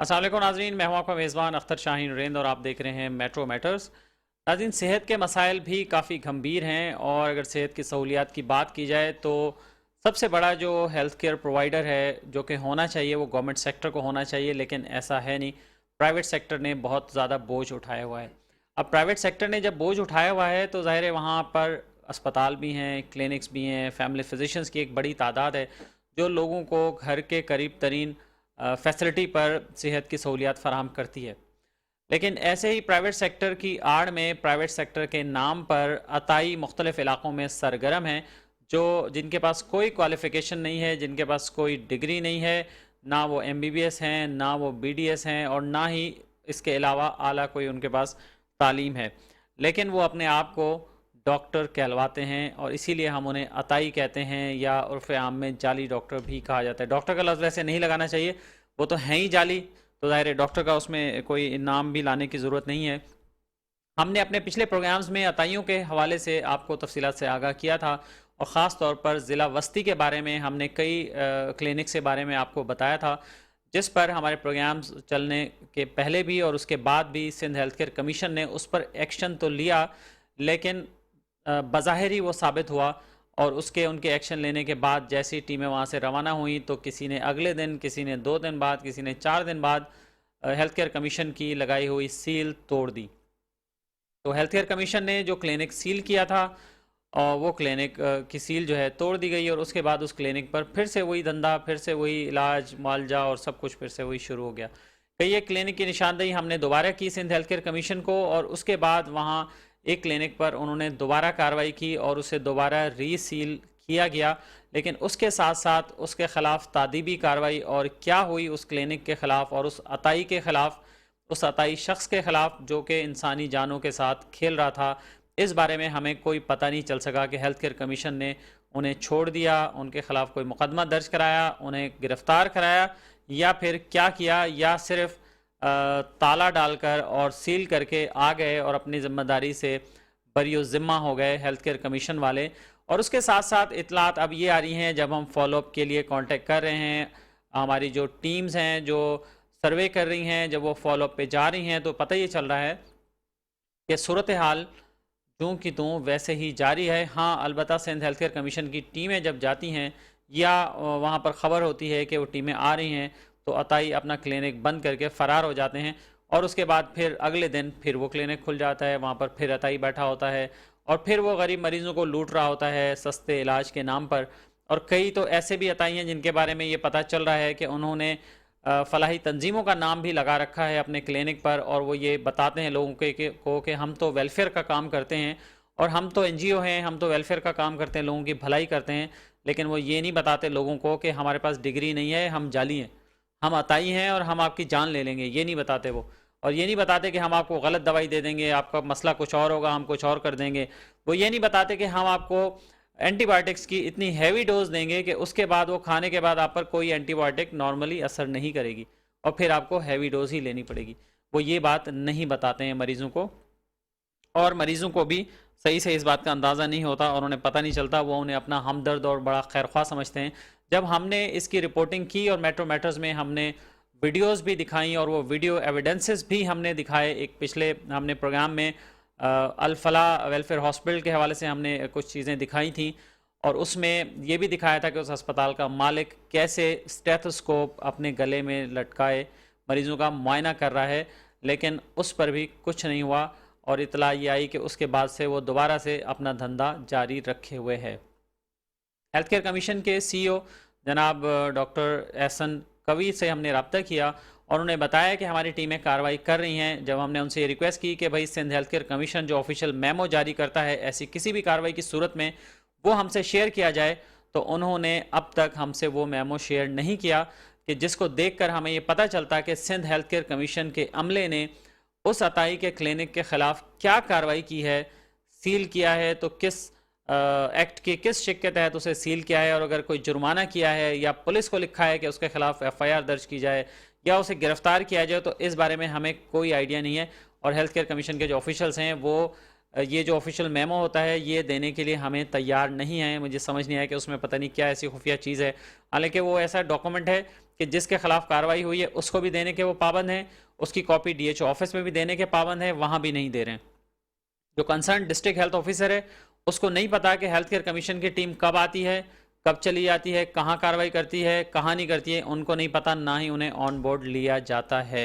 अस्सलाम वालेकुम नाज़रीन, मैं हूं आपका मेज़बान अख्तर शाहीन नरेंद्र और आप देख रहे हैं मेट्रो मैटर्स। नाज़रीन, सेहत के मसाइल भी काफ़ी गंभीर हैं और अगर सेहत की सहूलियात की बात की जाए तो सबसे बड़ा जो हेल्थ केयर प्रोवाइडर है जो कि होना चाहिए वो गवर्नमेंट सेक्टर को होना चाहिए, लेकिन ऐसा है नहीं। प्राइवेट सेक्टर ने बहुत ज़्यादा बोझ उठाया हुआ है। अब प्राइवेट सेक्टर ने जब बोझ उठाया हुआ है तो ज़ाहिर है वहाँ पर अस्पताल भी हैं, क्लिनिक्स भी हैं, फैमिली फिजिशंस की एक बड़ी तादाद है जो लोगों को घर के करीब तरीन फैसिलिटी पर सेहत की सहूलियात फ़राहम करती है। लेकिन ऐसे ही प्राइवेट सेक्टर की आड़ में प्राइवेट सेक्टर के नाम पर अताई मुख्तलिफ़ इलाक़ों में सरगर्म हैं, जो जिनके पास कोई क्वालिफ़िकेशन नहीं है, जिनके पास कोई डिग्री नहीं है, ना वो एमबीबीएस हैं, ना वो बीडीएस हैं और ना ही इसके अलावा आला कोई उनके पास तालीम है। लेकिन वो अपने आप को डॉक्टर कहलवाते हैं और इसीलिए हम उन्हें अताई कहते हैं या उर्फ़ आम में जाली डॉक्टर भी कहा जाता है। डॉक्टर का लफ्ज़ वैसे नहीं लगाना चाहिए, वो तो हैं ही जाली, तो ज़ाहिर है डॉक्टर का उसमें कोई नाम भी लाने की ज़रूरत नहीं है। हमने अपने पिछले प्रोग्राम्स में अताइयों के हवाले से आपको तफसीलात से आगाह किया था और ख़ास तौर पर ज़िला वस्ती के बारे में हमने कई क्लिनिक्स के बारे में आपको बताया था, जिस पर हमारे प्रोग्राम्स चलने के पहले भी और उसके बाद भी सिंध हेल्थ केयर कमीशन ने उस पर एक्शन तो लिया, लेकिन बज़ाहिर ही वो साबित हुआ और उसके उनके एक्शन लेने के बाद जैसी टीमें वहाँ से रवाना हुई तो किसी ने अगले दिन, किसी ने 2 दिन बाद, किसी ने 4 दिन बाद हेल्थ केयर कमीशन की लगाई हुई सील तोड़ दी। तो हेल्थ केयर कमीशन ने जो क्लिनिक सील किया था वो क्लिनिक की सील जो है तोड़ दी गई और उसके बाद उस क्लिनिक पर फिर से वही धंधा, फिर से वही इलाज, मुआवजा और सब कुछ फिर से वही शुरू हो गया। कई एक क्लिनिक की निशानदेही हमने दोबारा की सिंध हेल्थ केयर कमीशन को और उसके बाद वहाँ एक क्लिनिक पर उन्होंने दोबारा कार्रवाई की और उसे दोबारा रीसील किया गया, लेकिन उसके साथ साथ उसके ख़िलाफ़ तादीबी कार्रवाई और क्या हुई उस क्लिनिक के ख़िलाफ़ और उस अताई के ख़िलाफ़, उस अताई शख्स के ख़िलाफ़ जो कि इंसानी जानों के साथ खेल रहा था, इस बारे में हमें कोई पता नहीं चल सका कि हेल्थ केयर कमीशन ने उन्हें छोड़ दिया, उनके ख़िलाफ़ कोई मुकदमा दर्ज कराया, उन्हें गिरफ़्तार कराया या फिर क्या किया, या सिर्फ़ ताला डालकर और सील करके आ गए और अपनी ज़िम्मेदारी से बरी ज़िम्मा हो गए हेल्थ केयर कमीशन वाले। और उसके साथ साथ इतलात अब ये आ रही हैं, जब हम फॉलोअप के लिए कांटेक्ट कर रहे हैं, हमारी जो टीम्स हैं जो सर्वे कर रही हैं, जब वो फॉलोअप पे जा रही हैं तो पता ये चल रहा है कि सूरत हाल यूँ की त्यों वैसे ही जारी है। हाँ, अलबत्ता सिंध हेल्थ केयर कमीशन की टीमें जब जाती हैं या वहाँ पर ख़बर होती है कि वो टीमें आ रही हैं तो अताई अपना क्लिनिक बंद करके फ़रार हो जाते हैं और उसके बाद फिर अगले दिन फिर वो क्लिनिक खुल जाता है, वहाँ पर फिर अताई बैठा होता है और फिर वो गरीब मरीज़ों को लूट रहा होता है सस्ते इलाज के नाम पर। और कई तो ऐसे भी अताई हैं जिनके बारे में ये पता चल रहा है कि उन्होंने फलाही तंजीमों का नाम भी लगा रखा है अपने क्लिनिक पर और वो ये बताते हैं लोगों को कि हम तो वेलफेयर का काम करते हैं और हम तो एनजीओ हैं, हम तो वेलफेयर का काम करते हैं, लोगों की भलाई करते हैं। लेकिन वो ये नहीं बताते लोगों को कि हमारे पास डिग्री नहीं है, हम जाली हैं, हम अताई हैं और हम आपकी जान ले लेंगे, ये नहीं बताते वो। और ये नहीं बताते कि हम आपको गलत दवाई दे देंगे, आपका मसला कुछ और होगा, हम कुछ और कर देंगे। वो ये नहीं बताते कि हम आपको एंटीबायोटिक्स की इतनी हैवी डोज देंगे कि उसके बाद वो खाने के बाद आप पर कोई एंटीबायोटिक नॉर्मली असर नहीं करेगी और फिर आपको हैवी डोज ही लेनी पड़ेगी। वो ये बात नहीं बताते हैं मरीज़ों को और मरीज़ों को भी सही से इस बात का अंदाज़ा नहीं होता और उन्हें पता नहीं चलता, वो उन्हें अपना हमदर्द और बड़ा खैरख्वाह समझते हैं। जब हमने इसकी रिपोर्टिंग की और मेट्रो मैटर्स में हमने वीडियोस भी दिखाई और वो वीडियो एविडेंसेस भी हमने दिखाए, एक पिछले हमने प्रोग्राम में अल फलाह वेलफेयर हॉस्पिटल के हवाले से हमने कुछ चीज़ें दिखाई थी और उसमें ये भी दिखाया था कि उस अस्पताल का मालिक कैसे स्टेथोस्कोप अपने गले में लटकाए मरीज़ों का मुआयना कर रहा है, लेकिन उस पर भी कुछ नहीं हुआ और इतला ये आई कि उसके बाद से वो दोबारा से अपना धंधा जारी रखे हुए है। हेल्थ केयर कमीशन के सीईओ जनाब डॉक्टर एहसन कवी से हमने रब्ता किया और उन्हें बताया कि हमारी टीमें कार्रवाई कर रही हैं। जब हमने उनसे ये रिक्वेस्ट की कि भाई सिंध हेल्थ केयर कमीशन जो ऑफिशियल मेमो जारी करता है ऐसी किसी भी कार्रवाई की सूरत में वो हमसे शेयर किया जाए, तो उन्होंने अब तक हमसे वो मेमो शेयर नहीं किया कि जिसको देखकर हमें ये पता चलता कि सिंध हेल्थ केयर कमीशन के अमले ने उस अताई के क्लिनिक के ख़िलाफ़ क्या कार्रवाई की है, सील किया है तो किस एक्ट की किस शिक के तहत उसे सील किया है और अगर कोई जुर्माना किया है या पुलिस को लिखा है कि उसके खिलाफ एफआईआर दर्ज की जाए या उसे गिरफ्तार किया जाए, तो इस बारे में हमें कोई आइडिया नहीं है। और हेल्थ केयर कमीशन के जो ऑफिशियल्स हैं वो ये जो ऑफिशियल मेमो होता है ये देने के लिए हमें तैयार नहीं है। मुझे समझ नहीं आया कि उसमें पता नहीं क्या ऐसी खुफिया चीज़ है, हालांकि वो ऐसा डॉक्यूमेंट है कि जिसके खिलाफ कार्रवाई हुई है उसको भी देने के वो पाबंद हैं, उसकी कॉपी डीएचओ ऑफिस में भी देने के पाबंद है, वहाँ भी नहीं दे रहे हैं। जो कंसर्न डिस्ट्रिक्ट हेल्थ ऑफिसर है उसको नहीं पता कि हेल्थ केयर कमीशन की टीम कब आती है, कब चली जाती है, कहाँ कार्रवाई करती है, कहाँ नहीं करती है, उनको नहीं पता, ना ही उन्हें ऑन बोर्ड लिया जाता है।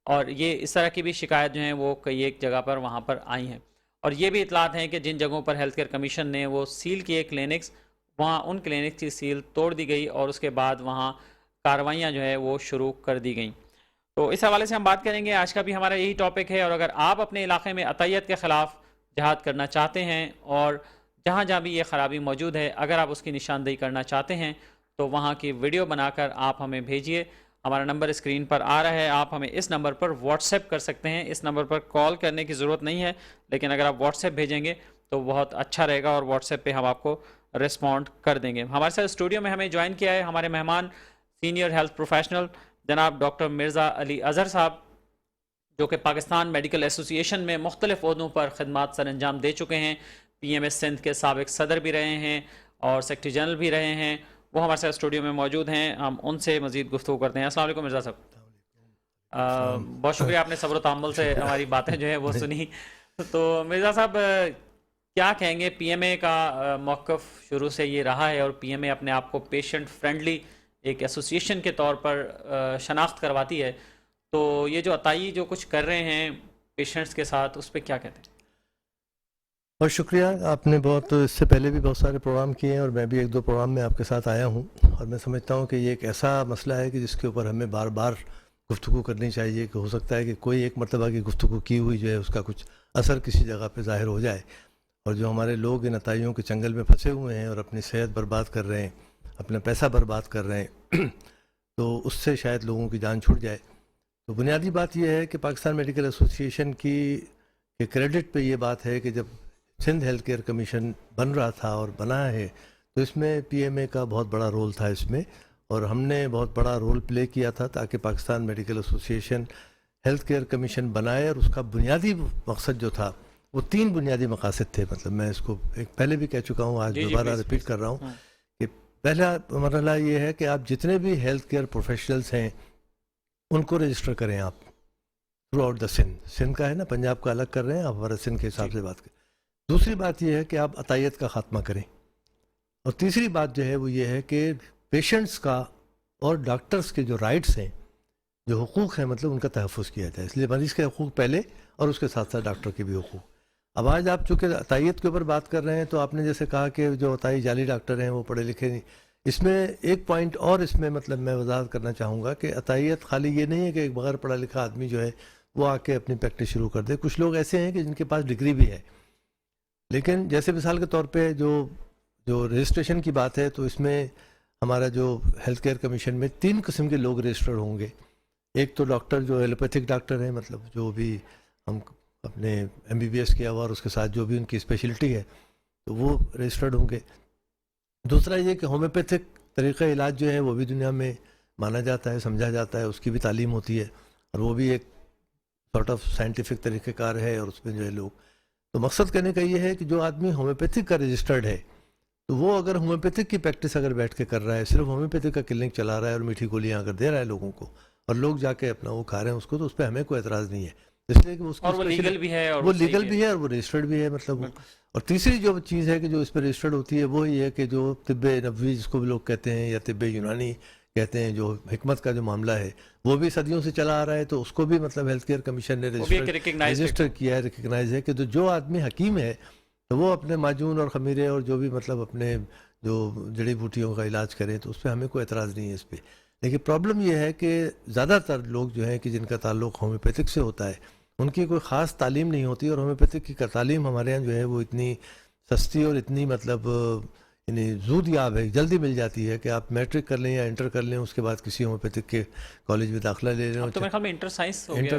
और ये इस तरह की भी शिकायत जो है वो कई एक जगह पर वहाँ पर आई हैं। और ये भी इतलात हैं कि जिन जगहों पर हेल्थ केयर कमीशन ने वो सील किए क्लिनिक्स, वहाँ उन क्लिनिक्स की सील तोड़ दी गई और उसके बाद वहाँ कार्रवाइयाँ जो है वो शुरू कर दी गई। तो इस हवाले से हम बात करेंगे, आज का भी हमारा यही टॉपिक है। और अगर आप अपने इलाके में अतैयत के ख़िलाफ़ जिहाद करना चाहते हैं और जहाँ जहाँ भी ये ख़राबी मौजूद है, अगर आप उसकी निशानदेही करना चाहते हैं तो वहाँ की वीडियो बनाकर आप हमें भेजिए। हमारा नंबर स्क्रीन पर आ रहा है, आप हमें इस नंबर पर व्हाट्सएप कर सकते हैं। इस नंबर पर कॉल करने की ज़रूरत नहीं है, लेकिन अगर आप व्हाट्सएप भेजेंगे तो बहुत अच्छा रहेगा और व्हाट्सएप पे हम आपको रिस्पॉन्ड कर देंगे। हमारे साथ स्टूडियो में हमें ज्वाइन किया है हमारे मेहमान सीनियर हेल्थ प्रोफेशनल जनाब डॉक्टर मिर्ज़ा अली अज़हर साहब, जो कि पाकिस्तान मेडिकल एसोसिएशन में मुख्तलिफ ओहदों पर खिदमात सर अंजाम दे चुके हैं। PMS सिंध के साबिक सदर भी रहे हैं और सेक्रेटरी जनरल भी रहे हैं। वो हमारे साथ स्टूडियो में मौजूद हैं, हम उनसे मज़ीद गुफ्तगू करते हैं। अस्सलाम वालेकुम मिर्ज़ा साहब। बहुत शुक्रिया, आपने सब्र तहम्मुल से हमारी बातें जो है वो सुनी। तो मिर्ज़ा साहब, क्या कहेंगे, PMA का मौक़िफ़ शुरू से ये रहा है और PMA अपने आप को पेशेंट फ्रेंडली एक एसोसिएशन के तौर पर शनाख्त करवाती है, तो ये जो अताई जो कुछ कर रहे हैं पेशेंट्स के साथ, उस पर क्या कहते हैं? बहुत शुक्रिया, आपने बहुत इससे पहले भी बहुत सारे प्रोग्राम किए हैं और मैं भी एक दो प्रोग्राम में आपके साथ आया हूं, और मैं समझता हूं कि ये एक ऐसा मसला है कि जिसके ऊपर हमें बार बार गुफ्तगू करनी चाहिए। कि हो सकता है कि कोई एक मरतबा की गुफ्तगू की हुई जो है उसका कुछ असर किसी जगह पे ज़ाहिर हो जाए, और जो हमारे लोग इन अताइयों के चंगल में फंसे हुए हैं और अपनी सेहत बर्बाद कर रहे हैं, अपना पैसा बर्बाद कर रहे हैं तो उससे शायद लोगों की जान छूट जाए। तो बुनियादी बात यह है कि पाकिस्तान मेडिकल एसोसिएशन की के क्रेडिट पे ये बात है कि जब सिंध हेल्थ केयर कमीशन बन रहा था और बना है तो इसमें PMA का बहुत बड़ा रोल था इसमें, और हमने बहुत बड़ा रोल प्ले किया था ताकि Pakistan medical association health care commission बनाए। और उसका बुनियादी मकसद जो था वो 3 बुनियादी मकासद थे। मतलब मैं इसको एक पहले भी कह चुका हूँ, आज दोबारा रिपीट कर रहा हूँ कि पहला मरहला ये है कि आप जितने भी हेल्थ केयर प्रोफेशनल्स हैं उनको रजिस्टर करें आप थ्रू आउट द सिंध का है ना, पंजाब का अलग कर रहे हैं, आप हमारे सिंध के हिसाब से बात करें। दूसरी बात यह है कि आप अतायत का ख़ात्मा करें, और तीसरी बात जो है वो ये है कि पेशेंट्स का और डॉक्टर्स के जो राइट्स हैं, जो हुकूक हैं, मतलब उनका तहफ़्फ़ुज़ किया जाए। इसलिए मरीज़ के हुकूक पहले और उसके साथ साथ डॉक्टर के भी हुकूक। अब आज आप चूँकि अतायत के ऊपर बात कर रहे हैं तो आपने जैसे कहा कि जो अताई जाली डॉक्टर हैं वो पढ़े लिखे नहीं। इसमें एक पॉइंट और इसमें मतलब मैं वजाहत करना चाहूँगा कि अतायत खाली ये नहीं है कि एक बगैर पढ़ा लिखा आदमी जो है वो आके अपनी प्रैक्टिस शुरू कर दे। कुछ लोग ऐसे हैं कि जिनके पास डिग्री भी है, लेकिन जैसे मिसाल के तौर पे जो रजिस्ट्रेशन की बात है, तो इसमें हमारा जो हेल्थ केयर कमीशन में 3 किस्म के लोग रजिस्टर्ड होंगे। एक तो डॉक्टर जो एलोपैथिक डॉक्टर हैं, मतलब जो भी हम अपने MBBS किया हुआ और उसके साथ जो भी उनकी स्पेशलिटी है तो वो रजिस्टर्ड होंगे। दूसरा ये कि होम्योपैथिक तरीक़ा इलाज जो है वो भी दुनिया में माना जाता है, समझा जाता है, उसकी भी तालीम होती है और वो भी एक सॉर्ट ऑफ साइंटिफिक तरीक़ेकार है, और उसमें जो है लोग, तो मकसद कहने का ये है कि जो आदमी होम्योपैथिक का रजिस्टर्ड है तो वो अगर होम्योपैथिक की प्रैक्टिस अगर बैठ के कर रहा है, सिर्फ होम्योपैथिक का क्लिनिक चला रहा है और मीठी गोलियाँ अगर दे रहा है लोगों को और लोग जाके अपना वो खा रहे हैं उसको, तो उस पर हमें कोई एतराज़ नहीं है, इसलिए कि उसकी और वो लीगल भी है, और वो लीगल भी है और वो रजिस्टर्ड भी है। मतलब और तीसरी जो चीज़ है कि जो इस पर रजिस्टर्ड होती है वो ये है कि जो तिब्बे नबवी जिसको भी लोग कहते हैं या तिब्बे यूनानी कहते हैं, जो हिकमत का जो मामला है वो भी सदियों से चला आ रहा है, तो उसको भी मतलब हेल्थ केयर कमीशन ने रजिस्टर किया है, रिकग्नाइज है कि जो आदमी हकीम है तो वो अपने माजून और खमीरे और जो भी मतलब अपने जो जड़ी बूटियों का इलाज करें, तो उस पर हमें कोई एतराज़ नहीं है इस पर। लेकिन प्रॉब्लम यह है कि ज़्यादातर लोग जो हैं कि जिनका ताल्लुक़ होम्योपैथिक से होता है उनकी कोई ख़ास तालीम नहीं होती, और होम्योपैथिक की तालीम हमारे यहाँ जो है वो इतनी सस्ती और इतनी मतलब यानी ज़ूद-याब है, जल्दी मिल जाती है कि आप मैट्रिक कर लें या इंटर कर लें, उसके बाद किसी होम्योपैथिक के कॉलेज में दाखिला ले लें। तो मेरे ख्याल में इंटर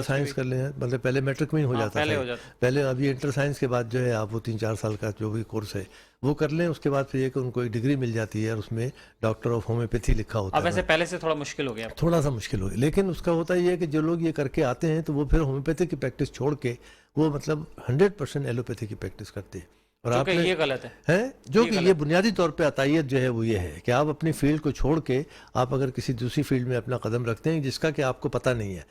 साइंस कर लें, मतलब पहले मैट्रिक में ही हो जाता था, पहले अभी इंटर साइंस के बाद जो है आप वो 3-4 साल का जो भी कोर्स है वो कर लें, उसके बाद फिर ये कि उनको एक डिग्री मिल जाती है और उसमें डॉक्टर ऑफ होम्योपैथी लिखा होता है। वैसे पहले से थोड़ा मुश्किल हो गया, थोड़ा सा मुश्किल हो गया, लेकिन उसका होता ये है कि जो लोग ये करके आते हैं तो वो फिर होम्योपैथी की प्रैक्टिस छोड़ के वो मतलब 100% एलोपैथी की प्रैक्टिस करते हैं, और जो कि आपने ये गलत है। है जो ये कि ये गलत बुनियादी तौर पे अतायत जो है वो ये है कि आप अपनी फील्ड को छोड़ के आप अगर किसी दूसरी फील्ड में अपना कदम रखते हैं जिसका कि आपको पता नहीं है,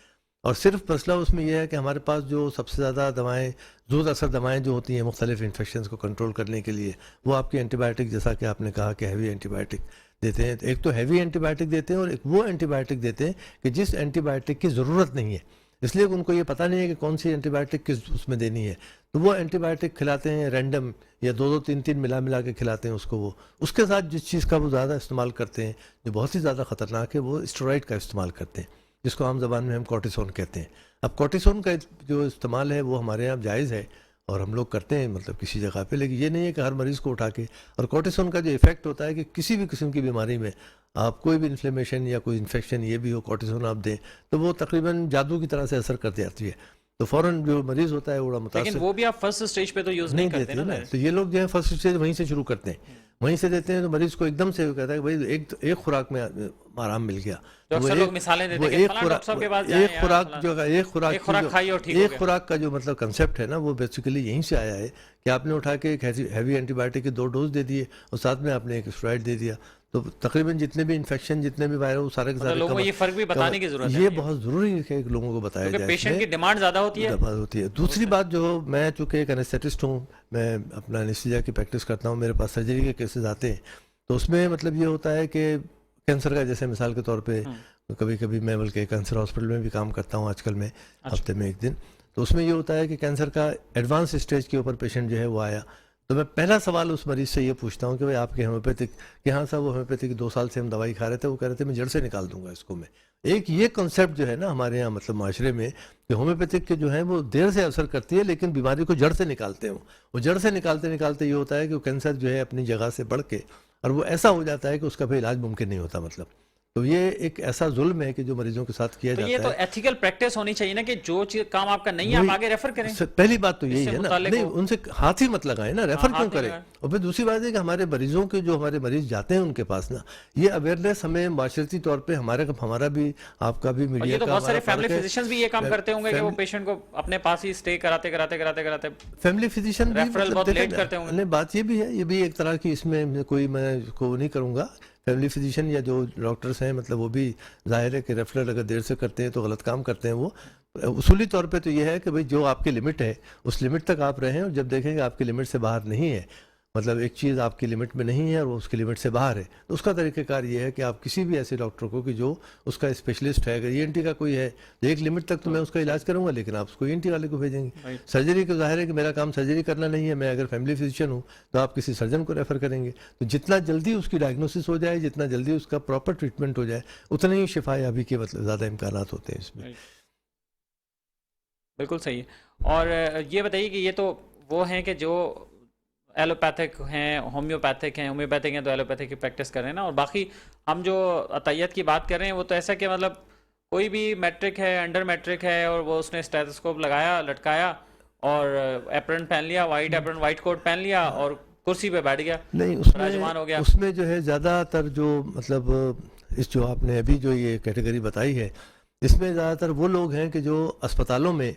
और सिर्फ मसला उसमें यह है कि हमारे पास जो सबसे ज़्यादा दवाएं, ज़ोर असर दवाएं जो होती हैं मुख्तलिफ इन्फेक्शंस को कंट्रोल करने के लिए, वो आपकी एंटीबायोटिक, जैसा कि आपने कहा कि हैवी एंटीबायोटिक देते हैं। एक तो हैवी एंटीबायोटिक देते हैं और एक वो एंटीबायोटिक देते हैं कि जिस एंटीबायोटिक की ज़रूरत नहीं है, इसलिए उनको ये पता नहीं है कि कौन सी एंटीबायोटिक किस उसमें देनी है, तो वो एंटीबायोटिक खिलाते हैं रैंडम, या दो दो तीन तीन मिला मिला के खिलाते हैं उसको। वो उसके साथ जिस चीज़ का वो ज़्यादा इस्तेमाल करते हैं जो बहुत ही ज़्यादा ख़तरनाक है, वो स्टेरॉइड का इस्तेमाल करते हैं, जिसको आम ज़बान में हम कॉर्टिसोन कहते हैं। अब कॉर्टिसोन का जो इस्तेमाल है वो हमारे यहाँ जायज़ है और हम लोग करते हैं, मतलब किसी जगह पे, लेकिन ये नहीं है कि हर मरीज़ को उठा के। और कॉर्टिसोन का जो इफेक्ट होता है कि किसी भी किस्म की बीमारी में आप कोई भी इन्फ्लेमेशन या कोई इन्फेक्शन ये भी हो, कॉर्टिसोन आप दें तो वो तकरीबन जादू की तरह से असर करती आती है, तो फ़ौरन जो मरीज़ होता है वो बड़ा लेकिन मुतासिर वो भी आप फर्स्ट स्टेज पे तो यूज नहीं नहीं करते देते ना। ना। तो ये लोग जो है फर्स्ट स्टेज वहीं से शुरू करते हैं, वहीं से देते हैं, तो मरीज़ को एकदम से वो कहता है कि भाई एक खुराक में आराम मिल गया। तो वो अक्सर लोग मिसालें देते वो हैं कि एक फलां खुराक डॉक्टर साहब के पास जाएं एक यार, खुराक फलां- जो एक खुराक एक खुराक की जो- खाई और ठीक हो एक गया। खुराक का जो मतलब कंसेप्ट है ना, वो बेसिकली यहीं से आया है कि आपने उठा के एक हैवी एंटीबायोटिक के 2 डोज दे दिए और साथ में आपने एक स्टेरॉइड दे दिया, तो तकरीबन जितने भी इन्फेक्शन, जितने भी वायरस, वो सारे के मतलब सारे लोगों को ये फर्क भी बताने की जरूरत है ये ना, बहुत ज़रूरी है कि लोगों को बताया क्योंकि जाए पेशेंट इसमें। की डिमांड ज्यादा होती है। दफा होती है। दूसरी बात जो, मैं चूँकि एक एनेस्थेटिस्ट हूँ, मैं अपना एनेस्थीसिया की प्रैक्टिस करता हूँ, मेरे पास सर्जरी के केसेस आते हैं, तो उसमें मतलब ये होता है कि कैंसर का, जैसे मिसाल के तौर पे कभी कभी मैं बल्कि कैंसर हॉस्पिटल में भी काम करता हूँ आजकल मैं, हफ्ते में एक दिन, तो उसमें ये होता है कि कैंसर का एडवांस स्टेज के ऊपर पेशेंट जो है वो आया, तो मैं पहला सवाल उस मरीज़ से ये पूछता हूँ कि भाई आपके होम्योपैथिक, कि हाँ साहब वो होम्योपैथिक 2 साल से हम दवाई खा रहे थे, वो कह रहे थे मैं जड़ से निकाल दूंगा इसको मैं। एक ये कॉन्सेप्ट जो है ना हमारे यहाँ मतलब माशरे में, कि होम्योपैथिक के जो है वो देर से असर करती है लेकिन बीमारी को जड़ से निकालते हैं। वो जड़ से निकालते निकालते ये होता है कि वो कैंसर जो है अपनी जगह से बढ़ के, और वो ऐसा हो जाता है कि उसका भी इलाज मुमकिन नहीं होता मतलब। तो ये एक ऐसा जुल्म है कि जो मरीजों के साथ किया तो जाता ये तो है। एथिकल प्रैक्टिस होनी चाहिए ना कि जो चीज काम आपका नहीं है आप वही- आगे रेफर करें। पहली बात तो यही इससे है ना, मुताल्लिक नहीं हो। उनसे हाथ ही मत लगाएं ना, रेफर हाथ क्यों नहीं करें। लगाएं। और फिर दूसरी बात है कि हमारे मरीजों के, जो हमारे मरीज जाते हैं उनके पास ना, ये अवेयरनेस हमें माशरती तौर पे हमारा भी, आपका भी, और मीडिया ये तो का, बहुत सारे हमारा फैमिली फर्क है। फिजिशियंस भी ये काम करते होंगे कि वो पेशेंट को अपने पास ही स्टे कराते कराते कराते कराते फैमिली फिजिशियन भी रेफरल बहुत देखें लेट ना, करते होंगे। नहीं बात ये भी है, ये भी एक तरह की, इसमें कोई मैं इसको नहीं करूँगा। फैमिली फिजिशियन या जो डॉक्टर्स हैं मतलब वो भी जाहिर है कि रेफरल अगर देर से करते हैं तो गलत काम करते हैं। वो उसूली तौर पे तो ये है कि भाई जो आपकी लिमिट है उस लिमिट तक आप रहें, और जब देखें कि आपकी लिमिट से बाहर नहीं है, मतलब एक चीज़ आपकी लिमिट में नहीं है और वो उसकी लिमिट से बाहर है, तो उसका तरीक़ेकार ये है कि आप किसी भी ऐसे डॉक्टर को कि जो उसका स्पेशलिस्ट है, अगर ईएनटी का कोई है तो एक लिमिट तक तो मैं उसका इलाज करूंगा, लेकिन आप उसको ईएनटी वाले को भेजेंगे। सर्जरी को जाहिर है कि मेरा काम सर्जरी करना नहीं है, मैं अगर फैमिली फिजिशियन हूँ तो आप किसी सर्जन को रेफ़र करेंगे। तो जितना जल्दी उसकी डायग्नोसिस हो जाए, जितना जल्दी उसका प्रॉपर ट्रीटमेंट हो जाए, उतने ही शिफा याबी के मतलब ज़्यादा इम्कान होते हैं इसमें। बिल्कुल सही है। और ये बताइए कि ये तो वो हैं कि जो एलोपैथिक हैं, होम्योपैथिक हैं तो एलोपैथिक की प्रैक्टिस कर रहे हैं ना, और बाकी हम जो अतायत की बात कर रहे हैं वो तो ऐसा कि मतलब कोई भी मैट्रिक है, अंडर मैट्रिक है, और वो उसने स्टेथोस्कोप लगाया, लटकाया और एप्रन पहन लिया, वाइट एप्रन, वाइट कोट पहन लिया और कुर्सी पे बैठ गया, नहीं राजमान हो गया। उसमें जो है ज़्यादातर जो मतलब इस जो आपने अभी जो ये कैटेगरी बताई है, इसमें ज़्यादातर वो लोग हैं कि जो अस्पतालों में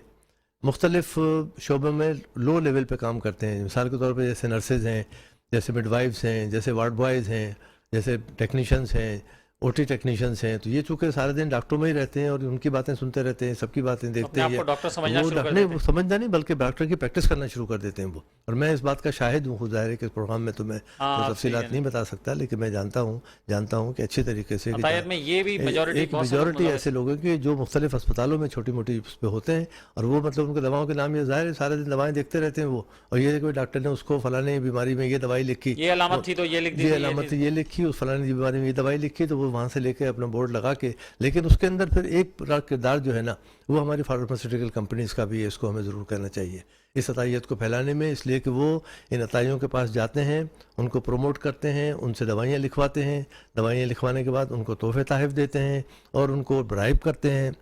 मुख्तलिफ शोबों में लो लेवल पे काम करते हैं। मिसाल के तौर पे जैसे नर्सेज हैं, जैसे मिडवाइफ्स हैं, जैसे वार्ड बॉयज़ हैं, जैसे टेक्नीशियंस हैं, ओटी टेक्नीशियंस हैं। तो ये चूँकि सारे दिन डॉक्टरों में ही रहते हैं और उनकी बातें सुनते रहते हैं, सबकी बातें देखते हैं, डॉक्टर समझना वो शुरू कर नहीं देते वो समझना नहीं बल्कि डॉक्टर की प्रैक्टिस करना शुरू कर देते हैं वो। और मैं इस बात का शाहिद हूँ, खुद ज़ाहिर है कि इस प्रोग्राम में तो मैं तो तफसीलात नहीं बता सकता, लेकिन मैं जानता हूँ कि अच्छी तरीके से अतायत में ये भी एक मेजॉरिटी ऐसे लोग हैं कि जो मुख्तलिफ अस्पतालों में छोटी मोटी उस पर होते हैं, और वो मतलब उनके दवाओं के नाम ये ज़ाहिर है सारे दिन दवाएं देखते रहते हैं वो, और ये कोई डॉक्टर ने उसको फलाने बीमारी में ये दवाई लिखी, ये अलामत थी तो ये लिख दी, ये अलामत ये लिखी, उस फलाने बीमारी में ये दवाई लिखी, तो वो वहाँ से लेके अपना बोर्ड लगा के, लेकिन उसके अंदर फिर एक किरदार जो है ना वो हमारी फार्मास्यूटिकल कंपनीज़ का भी है, इसको हमें ज़रूर कहना चाहिए इस अतायत को फैलाने में, इसलिए कि वो इन अताइयों के पास जाते हैं, उनको प्रमोट करते हैं, उनसे दवाइयाँ लिखवाते हैं, दवाइयाँ लिखवाने के बाद उनको तोहफे तहफ़ देते हैं और उनको ब्राइब करते हैं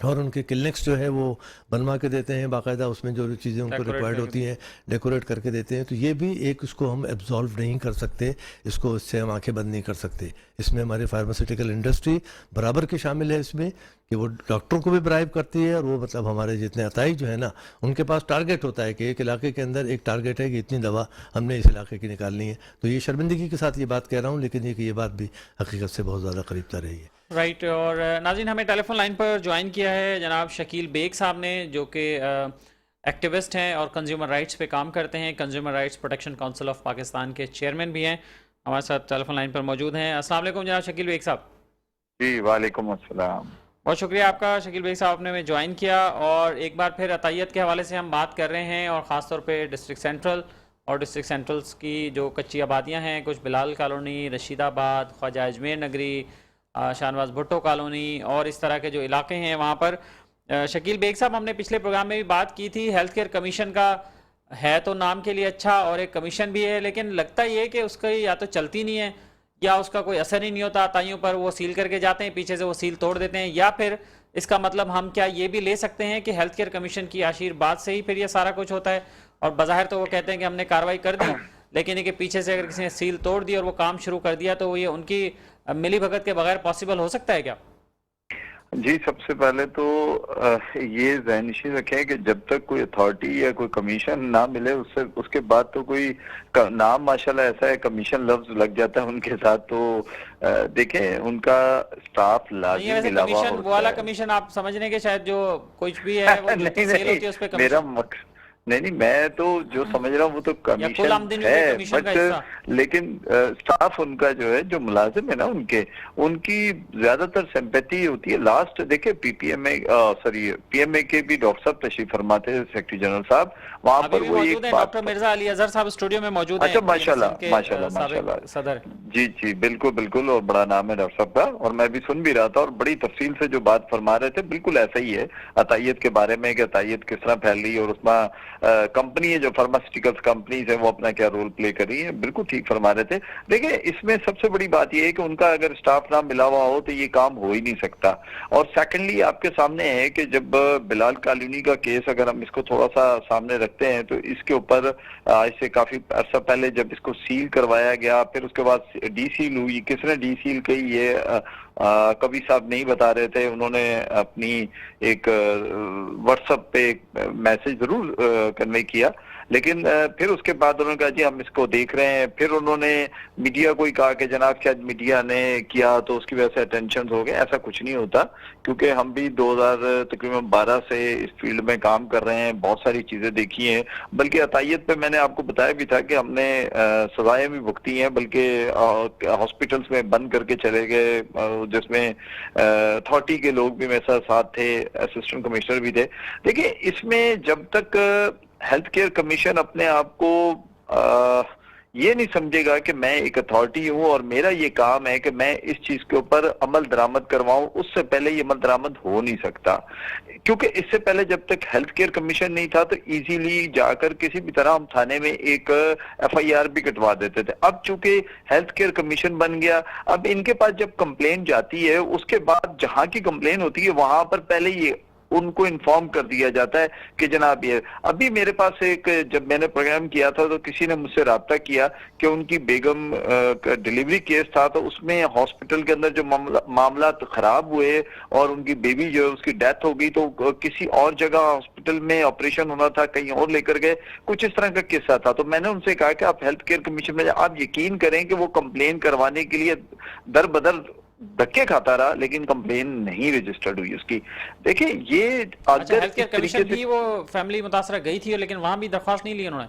और उनके क्लिनिक्स जो है वो बनवा के देते हैं बाकायदा, उसमें जो जो चीज़ें उनको डेकोरेट रिक्वायर्ड करके होती देते हैं डेकोरेट करके देते हैं। तो ये भी एक, इसको हम एब्जॉल्व नहीं कर सकते, इसको इससे हम आंखें बंद नहीं कर सकते। इसमें हमारी फार्मास्यूटिकल इंडस्ट्री बराबर के शामिल है इसमें, कि वो डॉक्टरों को भी ब्राइब करती है, और वो मतलब हमारे जितने अताई जो है ना, उनके पास टारगेट होता है कि एक इलाके के अंदर एक टारगेट है कि इतनी दवा हमने इस इलाके की निकालनी है। तो ये शर्मिंदगी के साथ ये बात कह रहा हूँ, लेकिन ये बात भी हकीकत से बहुत ज़्यादा करीब रही है। राइट। और नाज़रीन, हमें टेलीफोन लाइन पर ज्वाइन किया है जनाब शकील बेग साहब ने, जो कि एक्टिविस्ट हैं और कंज्यूमर राइट्स पे काम करते हैं। Consumer rights protection council of Pakistan के चेयरमैन भी हैं, हमारे साथ टेलीफोन लाइन पर मौजूद हैं। अस्सलाम वालेकुम जनाब शकील बेग साहब। जी वालेकुम अस्सलाम। बहुत शुक्रिया आपका शकील बेग साहब, आपने हमें ज्वाइन किया। और एक बार फिर अतायत के हवाले से हम बात कर रहे हैं, और ख़ास तौर पे डिस्ट्रिक्ट सेंट्रल और डिस्ट्रिक्ट सेंट्रल्स की जो कच्ची आबादियां हैं, कुछ बिलाल कॉलोनी, रशीदाबाद, ख्वाजा अजमेर नगरी, शाहनवाज भुट्टो कॉलोनी और इस तरह के जो इलाके हैं वहाँ पर। शकील बेग साहब, हमने पिछले प्रोग्राम में भी बात की थी, हेल्थ केयर कमीशन का है तो नाम के लिए अच्छा, और एक कमीशन भी है, लेकिन लगता ये है कि उसका या तो चलती नहीं है या उसका कोई असर ही नहीं होता अताइयों पर। वो सील करके जाते हैं, पीछे से वो सील तोड़ देते हैं। या फिर इसका मतलब हम क्या ये भी ले सकते हैं कि हेल्थ केयर कमीशन की आशीर्वाद से ही फिर ये सारा कुछ होता है, और बज़ाहिर तो वो कहते हैं कि हमने कार्रवाई कर दी, लेकिन इनके पीछे से अगर किसी ने सील तोड़ दी और वो काम शुरू कर दिया, तो ये उनकी मिली भगत के बगैर पॉसिबल हो सकता है क्या? जी, सबसे पहले तो ये ज़हननशीं रखें कि जब तक कोई अथॉरिटी या कोई कमीशन ना मिले, उसके बाद तो कोई नाम माशाल्लाह ऐसा है, कमीशन लफ्ज लग जाता है उनके साथ, तो देखें उनका स्टाफ लाजिम मिला हुआ कमीशन, वो वाला होता है। कमीशन आप समझ रहे हैं कि शायद जो कुछ भी है वो जो सेल होती है उस पे मेरा कमीशन, नहीं, मैं तो जो समझ रहा हूँ वो तो या कुल कमीशन आमदनी में है, कमीशन का हिस्सा? लेकिन स्टाफ उनका जो है, जो मुलाजिम है ना उनकी ज्यादातर सिंपैथी होती है। लास्ट देखे पीएमए के भी डॉक्टर साहब तशरीफ फरमाते हैं, सेक्रेटरी जनरल साहब, वहाँ अभी पर भी वो एक मौजूद हैं, बात। डॉक्टर मिर्जा अली अजहर साहब स्टूडियो में मौजूद हैं। अच्छा, माशाल्लाह के माशाल्लाह माशाल्लाह, साबिक सदर। जी बिल्कुल बिल्कुल, और बड़ा नाम है डॉक्टर साहब का, और मैं भी सुन भी रहा था, और बड़ी तफसील से जो बात फरमा रहे थे बिल्कुल ऐसा ही है अतायत के बारे में, कि अतायत किस तरह फैल रही है, और उसमें कंपनी जो फार्मास्यूटिकल्स कंपनीज है वो अपना क्या रोल प्ले कर रही है। बिल्कुल ठीक फरमा रहे थे। देखिए, इसमें सबसे बड़ी बात यह है कि उनका अगर स्टाफ ना मिला हुआ हो तो ये काम हो ही नहीं सकता। और सेकंडली आपके सामने है कि जब बिलाल कॉलोनी का केस, अगर हम इसको थोड़ा सा सामने रखते हैं, तो इसके ऊपर आज से काफी अर्सा पहले जब इसको सील करवाया गया, फिर उसके बाद डीसील हुई। किसने डीसील की ये कभी साहब नहीं बता रहे थे, उन्होंने अपनी एक व्हाट्सएप पे एक मैसेज जरूर कन्वे किया, लेकिन फिर उसके बाद उन्होंने कहा जी हम इसको देख रहे हैं। फिर उन्होंने मीडिया को ही कहा कि जनाब शायद मीडिया ने किया तो उसकी वजह से अटेंशन हो गए। ऐसा कुछ नहीं होता, क्योंकि हम भी 2012 से इस फील्ड में काम कर रहे हैं, बहुत सारी चीजें देखी हैं। बल्कि अतायत पे मैंने आपको बताया भी था कि हमने सजाएं भी भुगती हैं, बल्कि हॉस्पिटल्स में बंद करके चले गए, जिसमें अथॉरिटी के लोग भी मेरे साथ थे, असिस्टेंट कमिश्नर भी थे। देखिए, इसमें जब तक हेल्थ केयर कमीशन अपने आप को ये नहीं समझेगा कि मैं एक अथॉरिटी हूं और मेरा ये काम है कि मैं इस चीज के ऊपर अमल दरामद करवाऊं, उससे पहले ये अमल दरामद हो नहीं सकता। क्योंकि इससे पहले जब तक हेल्थ केयर कमीशन नहीं था तो इजीली जाकर किसी भी तरह हम थाने में एक एफआईआर भी कटवा देते थे। अब चूंकि हेल्थ केयर कमीशन बन गया, अब इनके पास जब कंप्लेन जाती है, उसके बाद जहां की कंप्लेन होती है वहां पर पहले ये उनको इन्फॉर्म कर दिया जाता है कि जनाब ये। अभी मेरे पास एक, जब मैंने प्रोग्राम किया था तो किसी ने मुझसे राब्ता किया कि उनकी बेगम का डिलीवरी केस था, तो उसमें हॉस्पिटल के अंदर जो मामला खराब हुए और उनकी बेबी जो है उसकी डेथ हो गई, तो किसी और जगह हॉस्पिटल में ऑपरेशन होना था, कहीं और लेकर गए, कुछ इस तरह का किस्सा था। तो मैंने उनसे कहा कि आप हेल्थ केयर कमीशन में आप यकीन करें कि वो कंप्लेन करवाने के लिए दर बदर धक्के खाता रहा, लेकिन कंप्लेन नहीं रजिस्टर्ड हुई उसकी। देखिए, ये अच्छा, हेल्थ केयर कमीशन भी वो फैमिली मुतासरा गई थी, लेकिन वहां भी दरख्वास्त नहीं ली उन्होंने?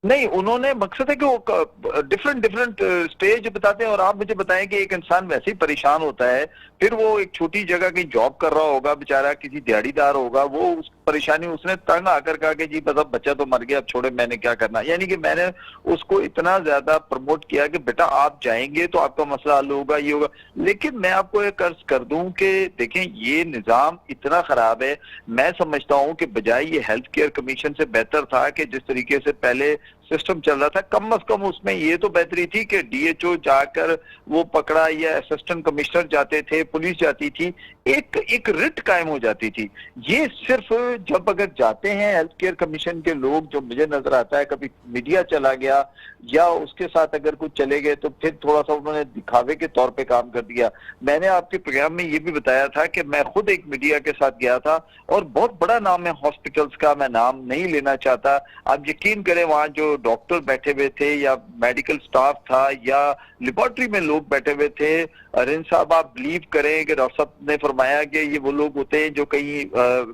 नहीं, उन्होंने, मकसद है कि वो डिफरेंट स्टेज बताते हैं। और आप मुझे बताएं कि एक इंसान वैसे ही परेशान होता है, फिर वो एक छोटी जगह कहीं जॉब कर रहा होगा, बेचारा किसी दिहाड़ीदार होगा, वो उस परेशानी, उसने तंग आकर कहा कि जी बस अब बच्चा तो मर गया, अब छोड़े, मैंने क्या करना। यानी कि मैंने उसको इतना ज्यादा प्रमोट किया कि बेटा आप जाएंगे तो आपका मसला हल होगा, ये होगा। लेकिन मैं आपको एक अर्ज कर दूं कि देखें, ये निजाम इतना खराब है, मैं समझता हूं कि बजाय ये हेल्थ केयर कमीशन से बेहतर था कि जिस तरीके से पहले सिस्टम चल रहा था, कम से कम उसमें ये तो बेहतरी थी कि डीएचओ जाकर वो पकड़ा या असिस्टेंट कमिश्नर जाते थे, पुलिस जाती थी, एक रिट कायम हो जाती थी। ये सिर्फ जब अगर जाते हैं हेल्थ केयर कमीशन के लोग, जो मुझे नजर आता है कभी मीडिया चला गया या उसके साथ अगर कुछ चले गए तो फिर थोड़ा सा उन्होंने दिखावे के तौर पे काम कर दिया। मैंने आपके प्रोग्राम में ये भी बताया था कि मैं खुद एक मीडिया के साथ गया था और बहुत बड़ा नाम है हॉस्पिटल्स का, मैं नाम नहीं लेना चाहता। आप यकीन करें वहां जो डॉक्टर बैठे हुए थे या मेडिकल स्टाफ था या लेबोरेटरी में लोग बैठे हुए थे, अरिन साहब आप बिलीव करें कि डॉक्टर साहब ने फरमाया कि ये वो लोग होते हैं जो कहीं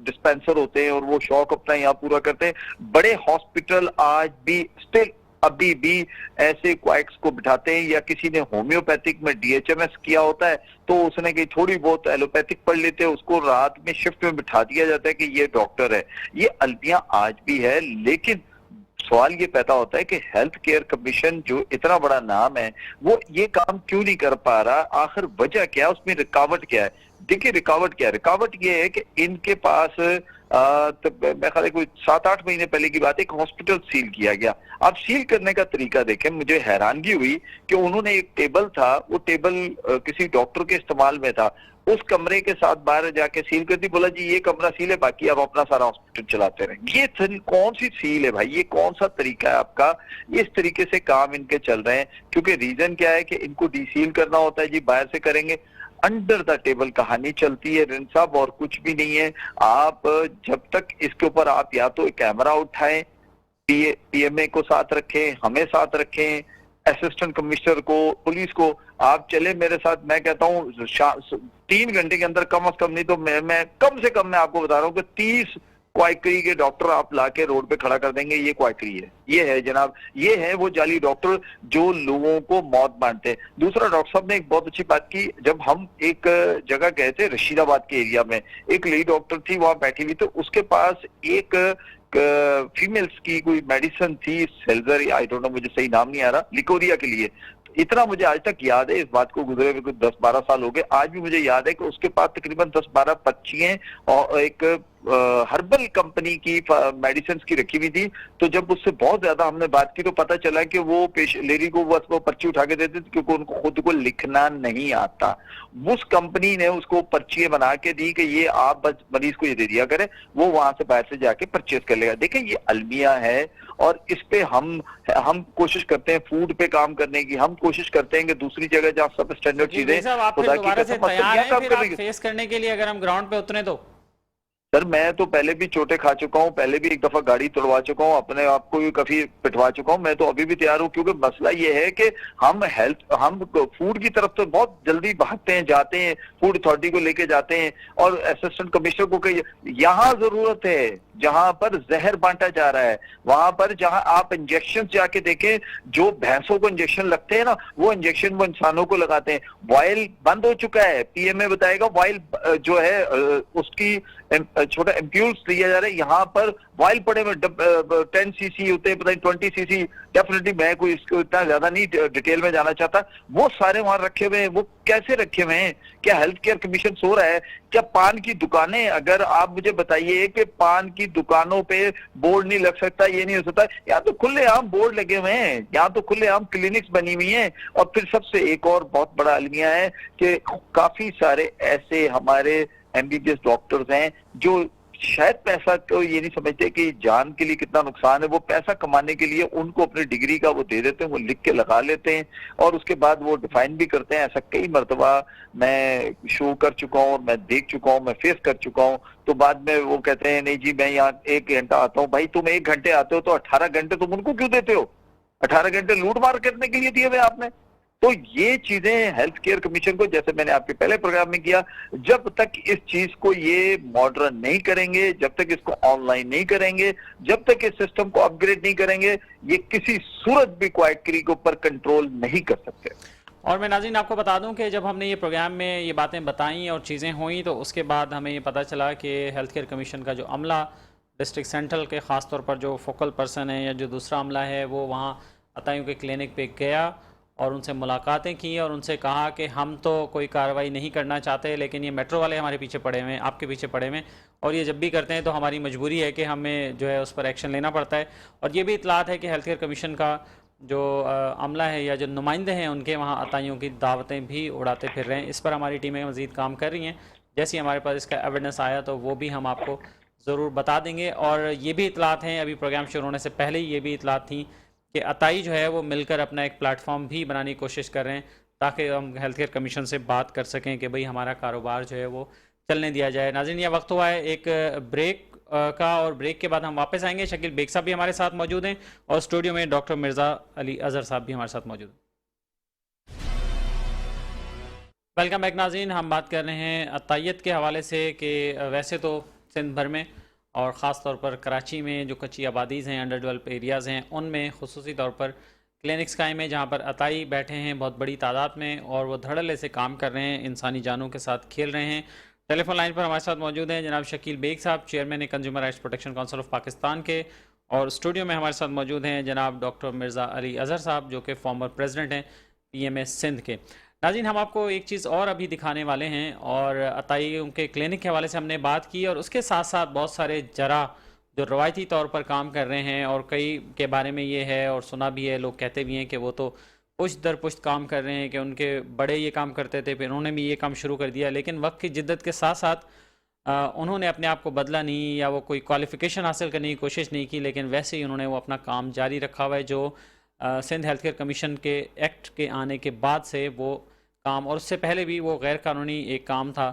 डिस्पेंसर होते हैं और वो शौक अपना यहाँ पूरा करते हैं। बड़े हॉस्पिटल आज भी स्टिल अभी भी ऐसे क्वाइक्स को बिठाते हैं, या किसी ने होम्योपैथिक में डीएचएमएस किया होता है तो उसने कहीं थोड़ी बहुत एलोपैथिक पढ़ लेते हैं, उसको रात में शिफ्ट में बिठा दिया जाता है कि ये डॉक्टर है। ये अलमियां आज भी है, लेकिन सवाल ये पैदा होता है कि हेल्थ केयर कमीशन जो इतना बड़ा नाम है वो ये काम क्यों नहीं कर पा रहा, आखिर वजह क्या है, उसमें रुकावट क्या है? देखिए रुकावट क्या है, रुकावट ये है कि इनके पास तो मैं ख्याल कोई 7-8 महीने पहले की बात है, एक हॉस्पिटल सील किया गया। आप सील करने का तरीका देखें, मुझे हैरानगी हुई कि उन्होंने एक टेबल था, वो टेबल किसी डॉक्टर के इस्तेमाल में था, उस कमरे के साथ बाहर जाके सील कर दी, बोला जी ये कमरा सील है, बाकी आप अपना सारा हॉस्पिटल चलाते रहें। ये कौन सी सील है भाई, ये कौन सा तरीका है आपका? इस तरीके से काम इनके चल रहे हैं, क्योंकि रीजन क्या है कि इनको डीसील करना होता है, जी बाहर से करेंगे। अंडर द टेबल कहानी चलती है रिन साहब, और कुछ भी नहीं है। आप जब तक इसके ऊपर आप या तो कैमरा उठाएं, पीएमए को साथ रखें, हमें साथ रखें, असिस्टेंट कमिश्नर को, पुलिस को, आप चले मेरे साथ। मैं कहता हूँ 3 घंटे के अंदर कम से कम नहीं तो मैं कम से कम मैं आपको बता रहा हूँ कि 30 क्वाइकरी के डॉक्टर आप लाके रोड पे खड़ा कर देंगे। ये क्वाइकरी है, ये है जनाब, ये है वो जाली डॉक्टर जो लोगों को मौत बांटते हैं। दूसरा, डॉक्टर साहब ने एक बहुत अच्छी बात की, जब हम एक जगह गए थे रशीदाबाद के एरिया में, एक लेडी डॉक्टर थी वहां बैठी हुई, तो उसके पास एक फीमेल्स की कोई मेडिसिन थी, सेल्जर, आई डोंट नो, मुझे सही नाम नहीं आ रहा, लिकोरिया के लिए। इतना मुझे आज तक याद है, इस बात को गुजरे हुए कुछ 10-12 साल हो गए, आज भी मुझे याद है कि उसके पास तकरीबन 10-12 पर्चियां और एक हर्बल कंपनी की मेडिसिन की रखी हुई थी। तो जब उससे बहुत ज्यादा हमने बात की तो पता चला कि वो लेडी को बस वो पर्ची उठा के देते थे, क्योंकि उनको खुद को लिखना नहीं आता। उस कंपनी ने उसको पर्चियां बना के दी कि ये आप बस मरीज को ये दे दिया करें, वो वहां से बाहर से जाके परचेज कर लेगा। देखिए ये अलमिया है, और इस पे हम कोशिश करते हैं फूड पे काम करने की, हम कोशिश करते हैं कि दूसरी जगह जहाँ सब स्टैंडर्ड चीजें दोबारा से तैयार हैं फिर आप फेस करने के लिए अगर हम ग्राउंड पे उतरे तो? सर मैं तो पहले भी चोटें खा चुका हूँ, पहले भी एक दफा गाड़ी तोड़वा चुका हूँ, अपने आप को भी काफी पिटवा चुका हूँ। मैं तो अभी भी तैयार हूँ, क्योंकि मसला ये है कि हम फूड की तरफ तो बहुत जल्दी भागते हैं, जाते हैं, फूड अथॉरिटी को लेके जाते हैं और असिस्टेंट कमिश्नर को कही, यहाँ जरूरत है जहां पर जहर बांटा जा रहा है, वहां पर जहां आप इंजेक्शन जाके देखें, जो भैंसों को इंजेक्शन लगते हैं ना, वो इंजेक्शन वो इंसानों को लगाते हैं। वाइल बंद हो चुका है, पीएमए बताएगा, वाइल जो है उसकी छोटा एम्प्यूल्स लिया जा रहा है, यहाँ पर वाइल पड़े में 10 सीसी होते हैं, पता नहीं 20 सीसी, डेफिनेटली मैं कोई इसको इतना ज्यादा नहीं डिटेल में जाना चाहता, वो सारे वहां रखे हुए हैं। वो कैसे रखे हुए हैं? क्या हेल्थ केयर कमीशन सो रहा है? क्या पान की दुकानें, अगर आप मुझे बताइए कि पान की दुकानों पे बोर्ड नहीं लग सकता, ये नहीं हो सकता, यहाँ तो खुलेआम बोर्ड लगे हुए हैं, यहाँ तो खुलेआम क्लिनिक्स बनी हुई हैं। और फिर सबसे एक और बहुत बड़ा अलमिया है कि काफी सारे ऐसे हमारे एमबीबीएस डॉक्टर्स हैं जो शायद पैसा को ये नहीं समझते कि जान के लिए कितना नुकसान है। वो पैसा कमाने के लिए उनको अपनी डिग्री का वो दे देते हैं, वो लिख के लगा लेते हैं और उसके बाद वो डिफाइन भी करते हैं। ऐसा कई मरतबा मैं शो कर चुका हूँ और मैं देख चुका हूँ, मैं फेस कर चुका हूँ। तो बाद में वो कहते हैं नहीं जी मैं यहाँ 1 घंटा आता हूँ। भाई तुम 1 घंटे आते हो तो 18 घंटे तुम उनको क्यों देते हो? 18 घंटे लूट मार करने के लिए दिए हुए आपने। तो ये चीजें हेल्थ केयर कमीशन को, जैसे मैंने आपके पहले प्रोग्राम में किया, जब तक इस चीज को ये मॉडर्न नहीं करेंगे, जब तक इसको ऑनलाइन नहीं करेंगे, जब तक इस सिस्टम को अपग्रेड नहीं करेंगे, ये किसी सूरत भी क्वाइटरी के ऊपर कंट्रोल नहीं कर सकते। और मैं नाज़रीन आपको बता दूं कि जब हमने ये प्रोग्राम में ये बातें बताई और चीज़ें हुई तो उसके बाद हमें ये पता चला कि हेल्थ केयर कमीशन का जो अमला डिस्ट्रिक्ट सेंट्रल के ख़ास तौर पर जो फोकल पर्सन है या जो दूसरा अमला है वो वहाँ अताइयों के क्लिनिक पे गया और उनसे मुलाकातें की और उनसे कहा कि हम तो कोई कार्रवाई नहीं करना चाहते, लेकिन ये मेट्रो वाले हमारे पीछे पड़े हुए हैं, आपके पीछे पड़े हुए हैं, और ये जब भी करते हैं तो हमारी मजबूरी है कि हमें जो है उस पर एक्शन लेना पड़ता है। और ये भी इतलात है कि हेल्थ केयर कमीशन का जो अमला है या जो नुमाइंदे हैं उनके वहाँ अताइयों की दावतें भी उड़ाते फिर रहे हैं। इस पर हमारी टीमें मज़ीद काम कर रही हैं। जैसे ही हमारे पास इसका एविडेंस आया तो वो भी हम आपको ज़रूर बता देंगे। और ये भी इतलात हैं, अभी प्रोग्राम शुरू होने से पहले ही ये भी इतलात थी कि अताई जो है वो मिलकर अपना एक प्लेटफॉर्म भी बनाने की कोशिश कर रहे हैं ताकि हम हेल्थ केयर कमीशन से बात कर सकें कि भाई हमारा कारोबार जो है वो चलने दिया जाए। नाज़रीन, यह वक्त हुआ है एक ब्रेक का, और ब्रेक के बाद हम वापस आएंगे। शकील बेग साहब भी हमारे साथ मौजूद हैं और स्टूडियो में डॉक्टर मिर्ज़ा अली अज़हर साहब भी हमारे साथ मौजूद हैं। वेलकम बैक नाज़रीन, हम बात कर रहे हैं अतायत के हवाले से कि वैसे तो सिंध भर में और ख़ास तौर पर कराची में जो कच्ची आबादीज़ हैं, अंडर डेवलप एरियाज़ हैं, उनमें खुसूसी तौर पर क्लिनिक्स कायम हैं जहाँ पर अताई बैठे हैं बहुत बड़ी तादाद में और वो धड़ल्ले से काम कर रहे हैं, इंसानी जानों के साथ खेल रहे हैं। टेलीफोन लाइन पर हमारे साथ मौजूद हैं जनाब शकील बेग साहब, चेयरमैन है consumer rights protection council of Pakistan के, और स्टूडियो में हमारे साथ मौजूद हैं जनाब डॉक्टर मिर्ज़ा अली अज़हर साहब जो कि फॉर्मर प्रेसिडेंट हैं PMS सिंध के। नाज़रीन, हम आपको एक चीज़ और अभी दिखाने वाले हैं, और अताइयों के क्लिनिक के हवाले से हमने बात की और उसके साथ साथ बहुत सारे जरा जो रवायती तौर पर काम कर रहे हैं, और कई के बारे में ये है और सुना भी है, लोग कहते भी हैं कि वो तो पुश्त दर पुश्त काम कर रहे हैं, कि उनके बड़े ये काम करते थे फिर उन्होंने भी ये काम शुरू कर दिया, लेकिन वक्त की जिद्दत के साथ साथ उन्होंने अपने आप को बदला नहीं या वो कोई क्वालिफ़िकेशन हासिल करने की कोशिश नहीं की, लेकिन वैसे ही उन्होंने वो अपना काम जारी रखा हुआ है जो सिंध हेल्थ केयर कमीशन के एक्ट के आने के बाद से वो काम, और उससे पहले भी वो गैर कानूनी एक काम था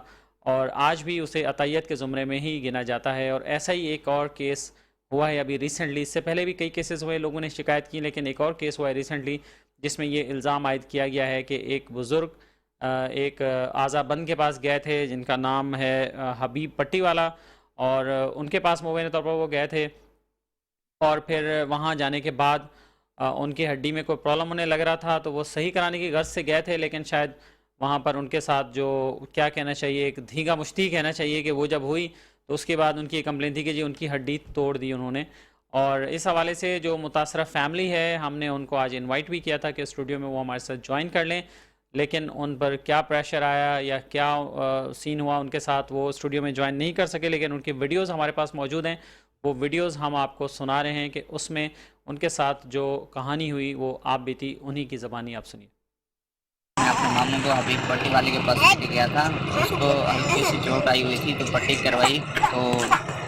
और आज भी उसे अतायत के ज़ुमरे में ही गिना जाता है। और ऐसा ही एक और केस हुआ है अभी रिसेंटली, इससे पहले भी कई केसेस हुए, लोगों ने शिकायत की, लेकिन एक और केस हुआ है रिसेंटली जिसमें ये इल्ज़ाम आयद किया गया है कि एक बुज़ुर्ग एक आज़ाबंद के पास गए थे जिनका नाम है हबीब पट्टी वाला, और उनके पास मुबैना तौर पर वो गए थे और फिर वहाँ जाने के बाद उनकी हड्डी में कोई प्रॉब्लम होने लग रहा था तो वो सही कराने की गर्ज से गए थे, लेकिन शायद वहाँ पर उनके साथ जो क्या कहना चाहिए, एक धींगा मुश्ती कहना चाहिए कि वो जब हुई तो उसके बाद उनकी कंप्लेन थी कि जी उनकी हड्डी तोड़ दी उन्होंने। और इस हवाले से जो मुतासरा फैमिली है हमने उनको आज इनवाइट भी किया था कि स्टूडियो में वो हमारे साथ ज्वाइन कर लें, लेकिन उन पर क्या प्रेशर आया या क्या सीन हुआ उनके साथ, वो स्टूडियो में ज्वाइन नहीं कर सके, लेकिन उनकी वीडियोस हमारे पास मौजूद हैं। वो वीडियोस हम आपको सुना रहे हैं कि उसमें उनके साथ जो कहानी हुई वो आप बीती उन्हीं की ज़बानी आप सुनिए। मैं अपने मामू को हबीब पट्टी वाले के पास लेके गया था, उसको हल्की सी चोट आई हुई थी तो पट्टी करवाई, तो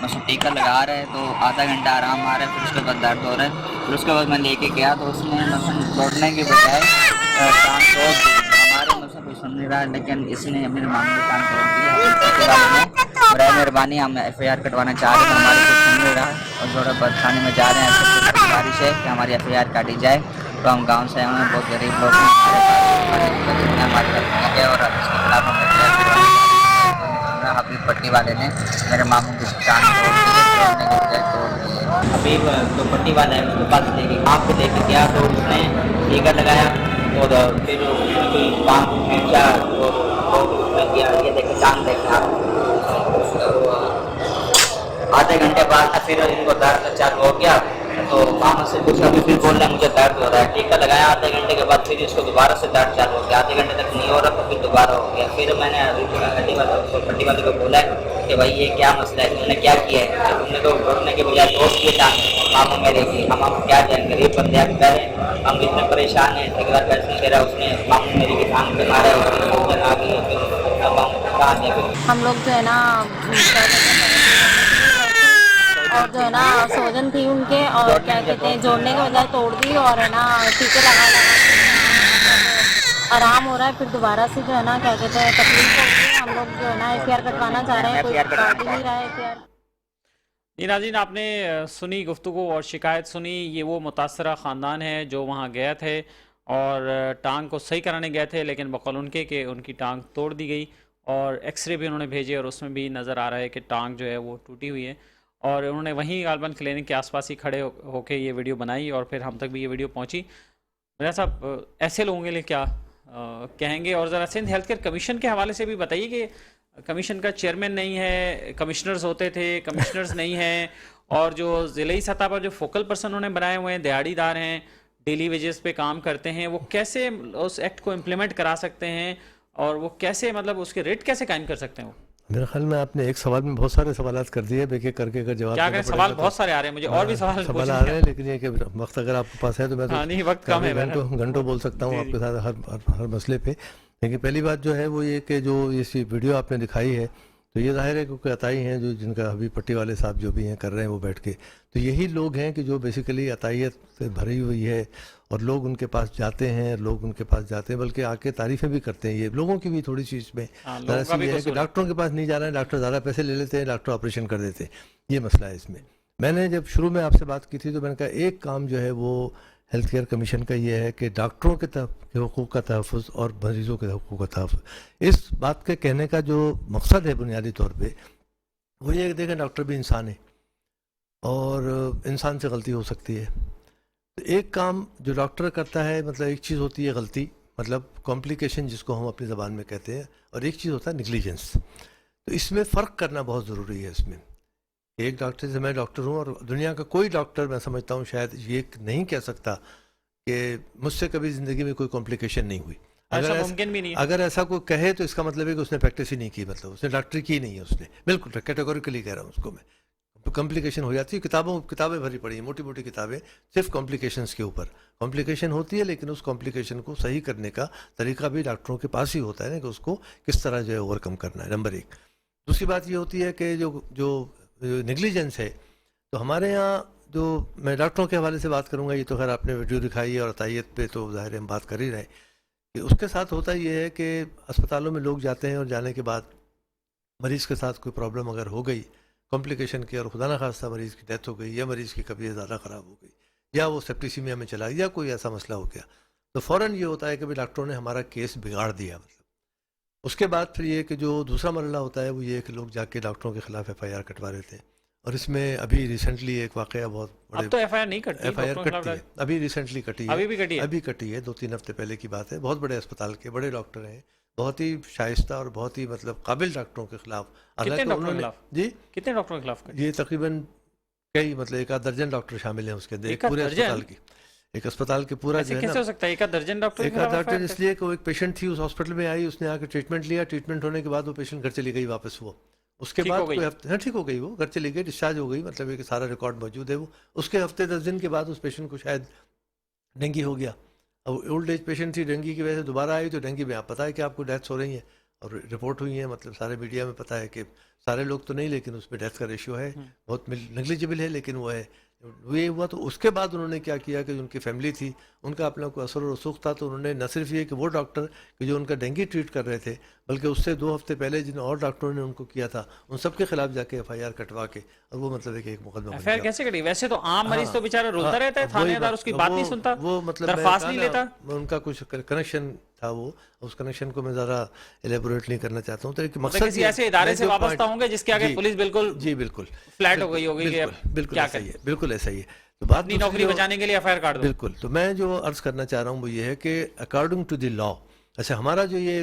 उसको टीका लगा रहा है तो आधा घंटा आराम आ रहा है, फिर उसके बाद दर्द हो रहा है, फिर उसके बाद मैं लेके गया तो उसने लौटने के बजाय टांग तोड़ दी। हमारे मुझसे कोई सुन नहीं रहा, लेकिन इसने मेरे मामू की टांग तोड़ दी। बड़ा मेहरबानी, हम FIR कटवाना चाह रहे थे, हमारे कुछ सुन नहीं रहा और जोराबाद थाने में जा रहे हैं। सबसे गुजारिश है कि हमारी FIR काटी जाए। तो हम गांव से आए हैं, बहुत गरीब लोग हैं, हमारे घर में गए और इसके खिलाफ हमें हबीब पट्टी वाले ने मेरे मामू की टांग तोड़ दी। हबीब जो पट्टी वाला है उसके पास लेके आपको लेके गया तो उसने टीका लगाया और फिर कोई बांध खींचा और ये देखे टांग देखा। आधे घंटे बाद फिर इनको दर्द चालू हो गया तो मामा से पूछा, फिर बोल रहा है मुझे दर्द हो रहा है। टीका लगाया, आधे घंटे के बाद फिर इसको दोबारा से दर्द चालू हो गया, आधे घंटे तक नहीं हो रहा तो फिर दोबारा हो गया। फिर मैंने पट्टी वाले को बोला कि भाई ये क्या मसला है, तुमने क्या किया है, तुमने तो घुटने के बजाय तोड़ दिए टांग मामू मेरे की, हम क्या जाए, गरीब बंदे आप कह रहे हैं, हम इतने परेशान हैं, एक बार पैसे नहीं दे रहा, उसने मामू मेरी की टांग पे मारा, उसकी सूजन आ गई, फिर मामू कहाँ जाए। हम लोग जो है ना और जो है ना सोजन थी उनके, और क्या कहते हैं जोड़ने के बजाय तोड़ दी, और है ना टीके लगा आराम हो रहा है, फिर दोबारा से जो है ना क्या कहते हैं तकलीफ हो गई। हम लोग जो है ना FIR कटवाना चाह रहे हैं, कोई काट ही नहीं रहा है FIR। जी नाज़रीन, आपने सुनी गुफ्तगू और शिकायत सुनी, ये वो मुतासरा ख़ानदान है जो वहाँ गए थे और टांग को सही कराने गए थे, लेकिन बकौल उनके कि उनकी टांग तोड़ दी गई और एक्सरे भी उन्होंने भेजे और उसमें भी नज़र आ रहा है कि टांग जो है वो टूटी हुई है, और उन्होंने वहीं गालबन क्लिनिक के आसपास ही खड़े होके ये वीडियो बनाई और फिर हम तक भी ये वीडियो पहुंची। मेरा साहब, ऐसे लोगों के लिए क्या कहेंगे, और ज़रा सिंध हेल्थ केयर कमीशन के हवाले से भी बताइए कि कमीशन का चेयरमैन नहीं है, कमिश्नर्स होते थे, कमिश्नर्स नहीं हैं, और जो ज़िले सतह पर जो फोकल पर्सन उन्होंने बनाए हुए हैं दिहाड़ीदार हैं, डेली वेजेस पे काम करते हैं, वो कैसे उस एक्ट को इम्प्लीमेंट करा सकते हैं और वो कैसे मतलब उसके रेट कैसे कायम कर सकते हैं? वो मेरे ख्याल में आपने एक सवाल में बहुत सारे सवालात कर दिए, एक एक करके अगर जवाब क्या देना करें, सवाल पड़ेगा बहुत सारे आ रहे हैं मुझे, और भी सवाल सवाल आ पूछने रहे हैं, लेकिन ये कि वक्त अगर आपके पास है तो मैं तो हाँ नहीं, वक्त कम है घंटों घंटों बोल सकता हूँ जी, आपके साथ हर मसले पे। लेकिन पहली बात जो है वो ये कि जो इस वीडियो आपने दिखाई है, तो ये जाहिर है क्योंकि अताई हैं जो जिनका अभी पट्टी वाले साहब जो भी हैं कर रहे हैं वो बैठ के, तो यही लोग हैं कि जो बेसिकली अतायत से भरी हुई है और लोग उनके पास जाते हैं, बल्कि आके तारीफ़ें भी करते हैं। ये लोगों की भी थोड़ी सी इसमें हाँ, लोगों का दरअसल भी ये है कि कसूर है। डॉक्टरों के पास नहीं जा रहे हैं, डॉक्टर ज़्यादा पैसे ले लेते हैं, डॉक्टर ऑपरेशन कर देते हैं, ये मसला है इसमें। मैंने जब शुरू में आपसे बात की थी तो मैंने कहा एक काम जो है वो हेल्थ केयर कमीशन का ये है कि डॉक्टरों के हकूक़ का तहफ़्फ़ुज़ और मरीज़ों के हकूक़ का तहफ़्फ़ुज़। इस बात के कहने का जो मकसद है बुनियादी तौर पे वो ये है कि देखें डॉक्टर भी इंसान है और इंसान से गलती हो सकती है। तो एक काम जो डॉक्टर करता है, मतलब एक चीज़ होती है गलती, मतलब कॉम्प्लिकेशन जिसको हम अपनी ज़बान में कहते हैं, और एक चीज़ होता है निगलिजेंस। तो इसमें फ़र्क करना बहुत ज़रूरी है। इसमें एक डॉक्टर से, मैं डॉक्टर हूँ और दुनिया का कोई डॉक्टर मैं समझता हूँ शायद ये नहीं कह सकता कि मुझसे कभी ज़िंदगी में कोई कॉम्प्लिकेशन नहीं हुई। ऐसा मुमकिन भी नहीं है। अगर ऐसा कोई कहे तो इसका मतलब है कि उसने प्रैक्टिस ही नहीं की, मतलब उसने डॉक्टरी की नहीं है उसने, बिल्कुल कैटेगोरिकली कह रहा हूँ उसको मैं। कॉम्प्लिकेशन हो जाती है, किताबें भरी पड़ी हैं, मोटी मोटी किताबें सिर्फ कॉम्प्लिकेशंस के ऊपर। कॉम्प्लिकेशन होती है लेकिन उस कॉम्प्लिकेशन को सही करने का तरीका भी डॉक्टरों के पास ही होता है ना, कि उसको किस तरह जो है ओवरकम करना है, नंबर एक। दूसरी बात ये होती है कि जो नेग्लिजेंस है, तो हमारे यहाँ जो, मैं डॉक्टरों के हवाले से बात करूँगा, ये तो खैर आपने वीडियो दिखाई है और अतायत पे तो ज़ाहिर है हम बात कर ही रहे हैं, कि उसके साथ होता ये है कि अस्पतालों में लोग जाते हैं और जाने के बाद मरीज़ के साथ कोई प्रॉब्लम अगर हो गई कॉम्प्लिकेशन की, और खुदा न खास्ता मरीज़ की डेथ हो गई या मरीज़ की तबीयत ज़्यादा ख़राब हो गई या वो सेप्टिसीमिया में चला गया या कोई ऐसा मसला हो गया, तो फ़ौरन ये होता है कि भाई डॉक्टरों ने हमारा केस बिगाड़ दिया। मतलब उसके बाद फिर ये कि जो दूसरा मरला होता है वो ये कि लोग जाके डॉक्टरों के खिलाफ FIR कटवा लेते हैं। और इसमें अभी रिसेंटली एक वाक़या बहुत बड़े, अब तो FIR नहीं कटती, FIR डॉक्टरों के कटती है, खिलाफ अभी रिसेंटली कटी है, अभी भी कटी है। अभी कटी है, 2-3 हफ्ते पहले की बात है। बहुत बड़े अस्पताल के बड़े डॉक्टर हैं, बहुत ही शाइस्ता और बहुत ही मतलब काबिल डॉक्टरों के खिलाफ। कितने हालांकि डॉक्टरों के उन्होंने, खिलाफ? जी कितने डॉक्टरों के खिलाफ कटी? ये तकरीबन कई, मतलब एक आध दर्जन डॉक्टर शामिल हैं उसके अंदर, एक एक आध पूरे दर्जन? अस्पताल की, एक अस्पताल के पूरा ऐसे जो है कैसे ना। हो सकता है एक आध दर्जन डॉक्टर के एक आध खिलाफ डॉक्टर FIR? इसलिए कि वो एक पेशेंट थी, उस हॉस्पिटल में आई, उसने आकर ट्रीटमेंट लिया, ट्रीटमेंट होने के बाद वो पेशेंट घर चली गई वापस। वो उसके ठीक बाद हो गई? कोई हफ्ते, हाँ ठीक हो गई, वो घर चली गई, डिस्चार्ज हो गई, मतलब एक सारा रिकॉर्ड मौजूद है। वो उसके हफ्ते 10 दिन के बाद उस पेशेंट को शायद डेंगू हो गया। अब ओल्ड एज पेशेंट थी, डेंगू की वजह से दोबारा आई, तो डेंगू में आप पता है कि आपको डेथ्स हो रही हैं और रिपोर्ट हुई है, मतलब सारे मीडिया में पता है कि सारे लोग तो नहीं लेकिन उसमें डेथ का रेशियो है, बहुत नेग्लिजिबल है, लेकिन वो है। ये हुआ तो उसके बाद उन्होंने क्या किया कि उनकी फैमिली थी, उनका अपना कोई असर और रसूख था, तो उन्होंने न सिर्फ ये कि वो डॉक्टर कि जो उनका डेंगू ट्रीट कर रहे थे, बल्कि उससे 2 हफ्ते पहले जिन और डॉक्टरों ने उनको किया था, उन सब के खिलाफ जाके FIR कटवा के, और वो मतलब एक मुकदमा बन FIR गया। कैसे कटी? वैसे तो आम मरीज तो बेचारा रोता हाँ, रहता है, अब वही थानेदार उसकी बात नहीं सुनता, वो मतलब मैंने दरख्वास्त कहा नहीं ना, लेता। उनका कुछ कनेक्शन था, वो उस कनेक्शन को मैं ज़रा एलेबोरेट नहीं करना चाहता हूँ। तो एक मतलब मकसद किसी ये- ऐसे इदारे मैं से जो वाबस्ता point- होंगे जिसके आगे जी, पुलिस बिल्कुल जी बिल्कुल फ्लैट हो गई होगी कि अब बिल्कुल बिल्कुल क्या ऐसा ही करें, है, बिल्कुल ऐसा ही है। तो बात अपनी दूसरी नौकरी जो- बचाने के लिए FIR काट दो। बिल्कुल, तो मैं जो अर्ज़ करना चाह रहा हूँ वो ये है कि अकॉर्डिंग टू द लॉ, अच्छा हमारा जो ये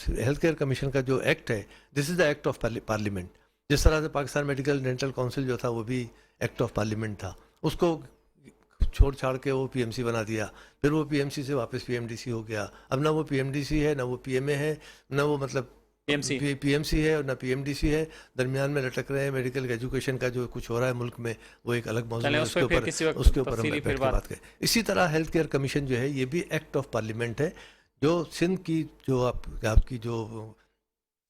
हेल्थ केयर कमीशन का जो एक्ट है, this is the act of parliament. जिस तरह से पाकिस्तान मेडिकल डेंटल काउंसिल जो था वो भी एक्ट ऑफ पार्लियामेंट था, उसको छोड़ छाड़ के वो PMC बना दिया, फिर वो PMC से वापस PMDC हो गया। अब ना वो PMDC है, ना वो PMA है, ना वो मतलब PMC है और ना PMDC है, दरमियान में लटक रहे हैं। मेडिकल एजुकेशन का जो कुछ हो रहा है मुल्क में वो एक अलग मौजूद चलें है, उस पे फिर किसी वक्त उसके ऊपर हम तफसीली बैठ फिर के बात करें। इसी तरह हेल्थ केयर कमीशन जो है ये भी एक्ट ऑफ पार्लियामेंट है, जो सिंध की जो आपकी जो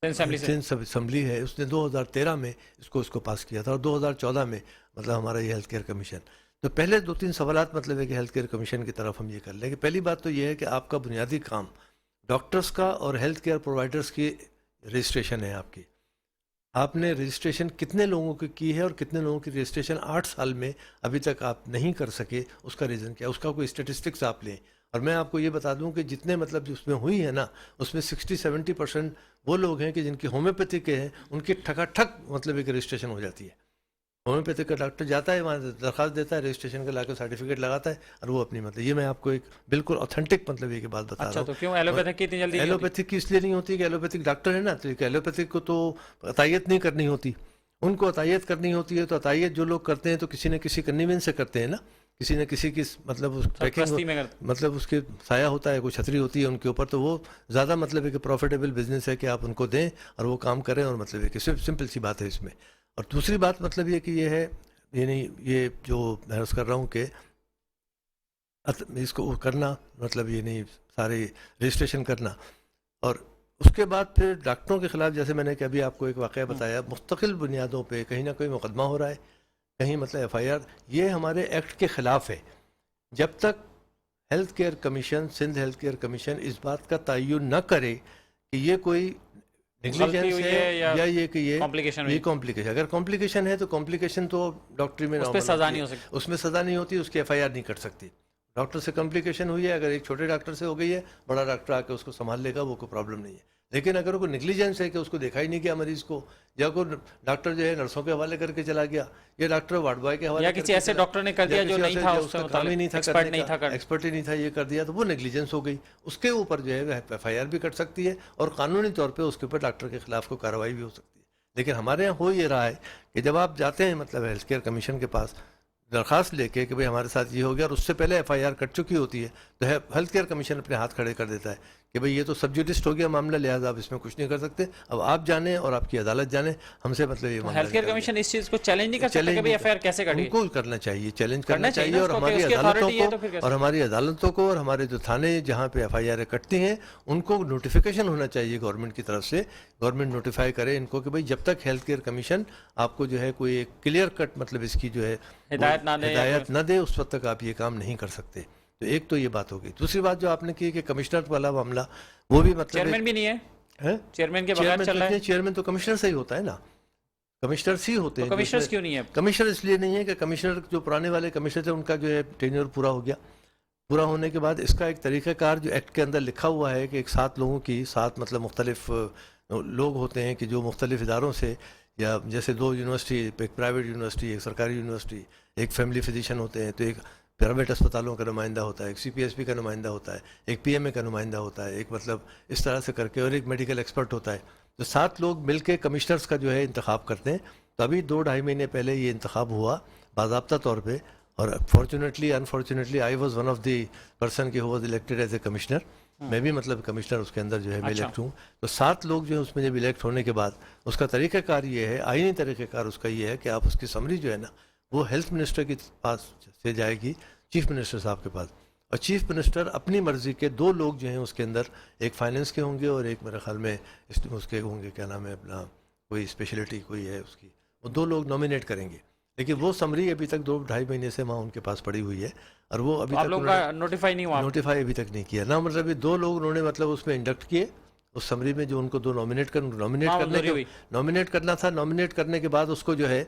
सिंध असम्बली है उसने 2013 में इसको पास किया था, और 2014 में मतलब हमारा ये हेल्थ केयर कमीशन। तो पहले 2-3 सवालात मतलब है कि हेल्थ केयर कमीशन की तरफ हम ये कर लेंगे। पहली बात तो ये है कि आपका बुनियादी काम डॉक्टर्स का और हेल्थ केयर प्रोवाइडर्स की रजिस्ट्रेशन है आपकी। आपने रजिस्ट्रेशन कितने लोगों की है और कितने लोगों की रजिस्ट्रेशन 8 साल में अभी तक आप नहीं कर सके, उसका रीज़न क्या, उसका कोई स्टेटिस्टिक्स आप लें। और मैं आपको ये बता दूं कि जितने मतलब उसमें हुई है ना, उसमें 60-70% वो लोग हैं कि जिनकी होम्योपैथी के हैं, उनकी ठकाठक मतलब एक रजिस्ट्रेशन हो जाती है। होम्योपैथिक का डॉक्टर जाता है वहाँ दरख्वास्त देता है, रजिस्ट्रेशन का लाकर सर्टिफिकेट लगाता है और वो अपनी मतलब, ये मैं आपको एक बिल्कुल ऑथेंटिक मतलब ये की बात बता रहा हूँ। तो क्यों एलोपैथिक की इतनी जल्दी नहीं होती? एलोपैथिक की इसलिए नहीं होती कि एलोपैथिक डॉक्टर है ना, तो एलोपैथिक को तो अतायत नहीं करनी होती, उनको अतायत करनी होती है। तो अतायत जो लोग करते हैं तो किसी न किसी कन्वीनियंस से करते हैं ना, किसी न किसी की मतलब उस ट्रैकिंग सरपरस्ती में करते मतलब उसके साया होता है, कोई छतरी होती है उनके ऊपर, तो वो ज़्यादा मतलब है कि प्रॉफिटेबल बिजनेस है कि आप उनको दें और वो काम करें, और मतलब है कि सिर्फ सिंपल सी बात है इसमें। और दूसरी बात मतलब ये कि ये है, ये नहीं, ये जो मैं अर्ज़ कर रहा हूँ कि इसको करना मतलब ये नहीं सारे रजिस्ट्रेशन करना, और उसके बाद फिर डॉक्टरों के खिलाफ, जैसे मैंने कि अभी आपको एक वाक़या बताया, मुस्तकिल बुनियादों पे कहीं ना कहीं मुकदमा हो रहा है, कहीं मतलब एफआईआर, ये हमारे एक्ट के ख़िलाफ़ है। जब तक health care commission, Sindh health care commission इस बात का तयन न करे कि ये कोई गलती नेग्लिजेंस हुई है है या या ये कि ये कॉम्प्लिकेशन ये हुई, कॉम्प्लिकेशन, अगर कॉम्प्लिकेशन है तो कॉम्प्लिकेशन तो डॉक्टरी में उस पर नॉर्मल सजा होती नहीं है, हो सकती। उसमें सज़ा नहीं होती, उसकी एफआईआर नहीं कट सकती। डॉक्टर से कॉम्प्लिकेशन हुई है, अगर एक छोटे डॉक्टर से हो गई है, बड़ा डॉक्टर आके उसको संभाल लेगा, वो कोई प्रॉब्लम नहीं है। लेकिन अगर कोई नेग्लिजेंस है कि उसको देखा ही नहीं गया मरीज को, या कोई डॉक्टर जो है नर्सों के हवाले करके चला गया, या डॉक्टर वार्ड बॉय के हवाले या किसी करके ऐसे चला, डॉक्टर ने कर या दिया जो किसी नहीं ऐसे था, जो उससे उसका काम ही नहीं था एक्सपर्ट करने नहीं था का, एक्सपर्ट ही नहीं था, ये कर दिया, तो वो नेग्लिजेंस हो गई। उसके ऊपर जो है एफआईआर भी कट सकती है और कानूनी तौर पर उसके ऊपर डॉक्टर के खिलाफ कोई कार्रवाई भी हो सकती है। लेकिन हमारे यहाँ हो ये रहा है कि जब आप जाते हैं मतलब हेल्थ केयर कमीशन के पास दरख्वास्त लेके कि भाई हमारे साथ ये हो गया, और उससे पहले एफआईआर कट चुकी होती है, तो हेल्थ केयर कमीशन अपने हाथ खड़े कर देता है कि भाई ये तो सब्जुडिस्ट हो गया मामला, लिहाजा आप इसमें कुछ नहीं कर सकते, अब आप जाने और आपकी अदालत जाने, हमसे मतलब ये मामला हेल्थ केयर निकल गया। कमीशन इस चीज को चैलेंज नहीं कर सकता चैलेंज कि भाई एफआईआर कैसे कटी? उनको करना चाहिए, चैलेंज करना करना चाहिए चाहिए, ना और उसको, हमारी उसकी अदालतों authority है तो फिर को कैसे? और हमारी अदालतों को और हमारे जो थाने जहाँ पे एफआईआर कटती हैं, उनको नोटिफिकेशन होना चाहिए गवर्नमेंट की तरफ से, गवर्नमेंट नोटिफाई करे इनको कि भाई जब तक हेल्थ केयर कमीशन आपको जो है कोई एक क्लियर कट मतलब इसकी जो है हिदायत ना दे, हिदायत न दे, उस वक्त तक आप ये काम नहीं कर सकते। तो एक तो ये बात होगी। दूसरी बात जो आपने की कि कमिश्नर वाला मामला, वो भी मतलब चेयरमैन भी नहीं है, है, चेयरमैन के बगैर चल रहा है, चेयरमैन तो कमिश्नर से ही होता है ना, कमिश्नर ही होते तो हैं। कमिश्नर्स क्यों नहीं है? कमिश्नर इसलिए नहीं है कि कमिश्नर जो पुराने वाले कमिश्नर थे उनका जो है टेन्योर पूरा हो गया, पूरा होने के बाद इसका एक तरीक़ाकार जो एक्ट के अंदर लिखा हुआ है कि एक 7 लोगों की 7 मतलब मुख्तलिफ लोग होते हैं कि जो मुख्तलिफ इदारों से, या जैसे 2 यूनिवर्सिटी, एक प्राइवेट यूनिवर्सिटी, एक सरकारी यूनिवर्सिटी, एक फैमिली फिजिशियन होते हैं, तो एक प्राइवेट अस्पतालों का नुमाइंदा होता है, एक सीपीएसपी का नुमाइंदा होता है, एक पीएमए का नुमाइंदा होता है, एक मतलब इस तरह से करके, और एक मेडिकल एक्सपर्ट होता है। तो 7 लोग मिलके कमिश्नर्स का जो है इंतखाब करते हैं। तो अभी 2-2.5 महीने पहले ये इंतखाब हुआ बाज़ाब्ता तौर पे, और fortunately unfortunately I was one of the person की who was elected as a commissioner. मैं भी मतलब कमिश्नर उसके अंदर जो है मैं अच्छा। इलेक्ट हूँ। तो 7 लोग जो है उसमें जब इलेक्ट होने के बाद उसका तरीक़ाकार ये है, आईनी तरीक़ाकार उसका ये है कि आप उसकी समरी जो है ना, वो हेल्थ मिनिस्टर के पास से जाएगी चीफ मिनिस्टर साहब के पास, और चीफ मिनिस्टर अपनी मर्ज़ी के 2 लोग जो हैं उसके अंदर, एक फाइनेंस के होंगे और एक मेरे ख्याल में उसके होंगे, क्या नाम है अपना, कोई स्पेशलिटी कोई है उसकी, वो 2 लोग नॉमिनेट करेंगे। लेकिन वो समरी अभी तक 2-2.5 महीने से वहाँ उनके पास पड़ी हुई है, और वो अभी तो आप तक लोग का नोटिफाई नहीं हुआ? नोटिफाई अभी तक नहीं किया ना, मतलब ये 2 लोग उन्होंने मतलब उसमें इंडक्ट किए उस समरी में, जो उनको 2 नॉमिनेट हाँ, मंजूरी हुई। नॉमिनेट करना था। नॉमिनेट करने के बाद उसको जो है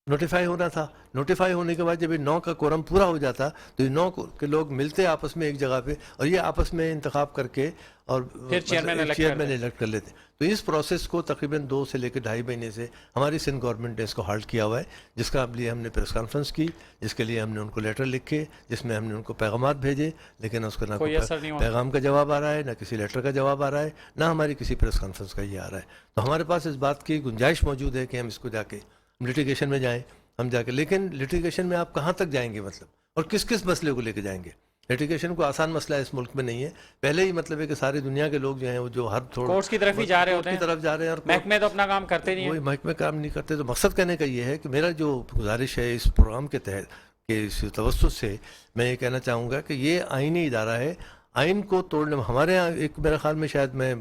नोटिफाई होना था। नोटिफाई होने के बाद जब ये 9 का कोरम पूरा हो जाता, तो ये 9 के लोग मिलते आपस में एक जगह पे, और ये आपस में इंतखाब करके और फिर चेयरमैन इलेक्ट कर लेते। तो इस प्रोसेस को तकरीबन 2 से लेकर 2.5 महीने से हमारी सिंध गवर्नमेंट ने इसको हाल्ट किया हुआ है, जिसका अब लिए हमने प्रेस कॉन्फ्रेंस की, जिसके लिए हमने उनको लेटर लिखे, जिसमें हमने उनको पैगामात भेजे, लेकिन उसका ना कोई असर नहीं हुआ। पैगाम का जवाब आ रहा है, ना किसी लेटर का जवाब आ रहा है, ना हमारी किसी प्रेस कॉन्फ्रेंस का ये आ रहा है। तो हमारे पास इस बात की गुंजाइश मौजूद है कि हम इसको जाके लिटिगेशन में जाएँ, हम जाके, लेकिन लिटिगेशन में आप कहाँ तक जाएंगे मतलब, और किस किस मसले को लेके जाएंगे? लिटिगेशन को आसान मसला इस मुल्क में नहीं है। पहले ही मतलब है कि सारी दुनिया के लोग जो हैं वो जो हर थोड़ा कोर्ट्स की तरफ ही जा रहे होते हैं, की तरफ जा रहे हैं, और महकमे तो अपना काम करते नहीं वही है। महकमे काम नहीं करते। तो मकसद कहने का ये है कि मेरा जो गुजारिश है इस प्रोग्राम के तहत के इस तवज्जुह से, मैं ये कहना चाहूँगा कि ये आईनी इदारा है, आइन को तोड़ने में हमारे यहाँ एक, मेरे ख्याल में शायद मैं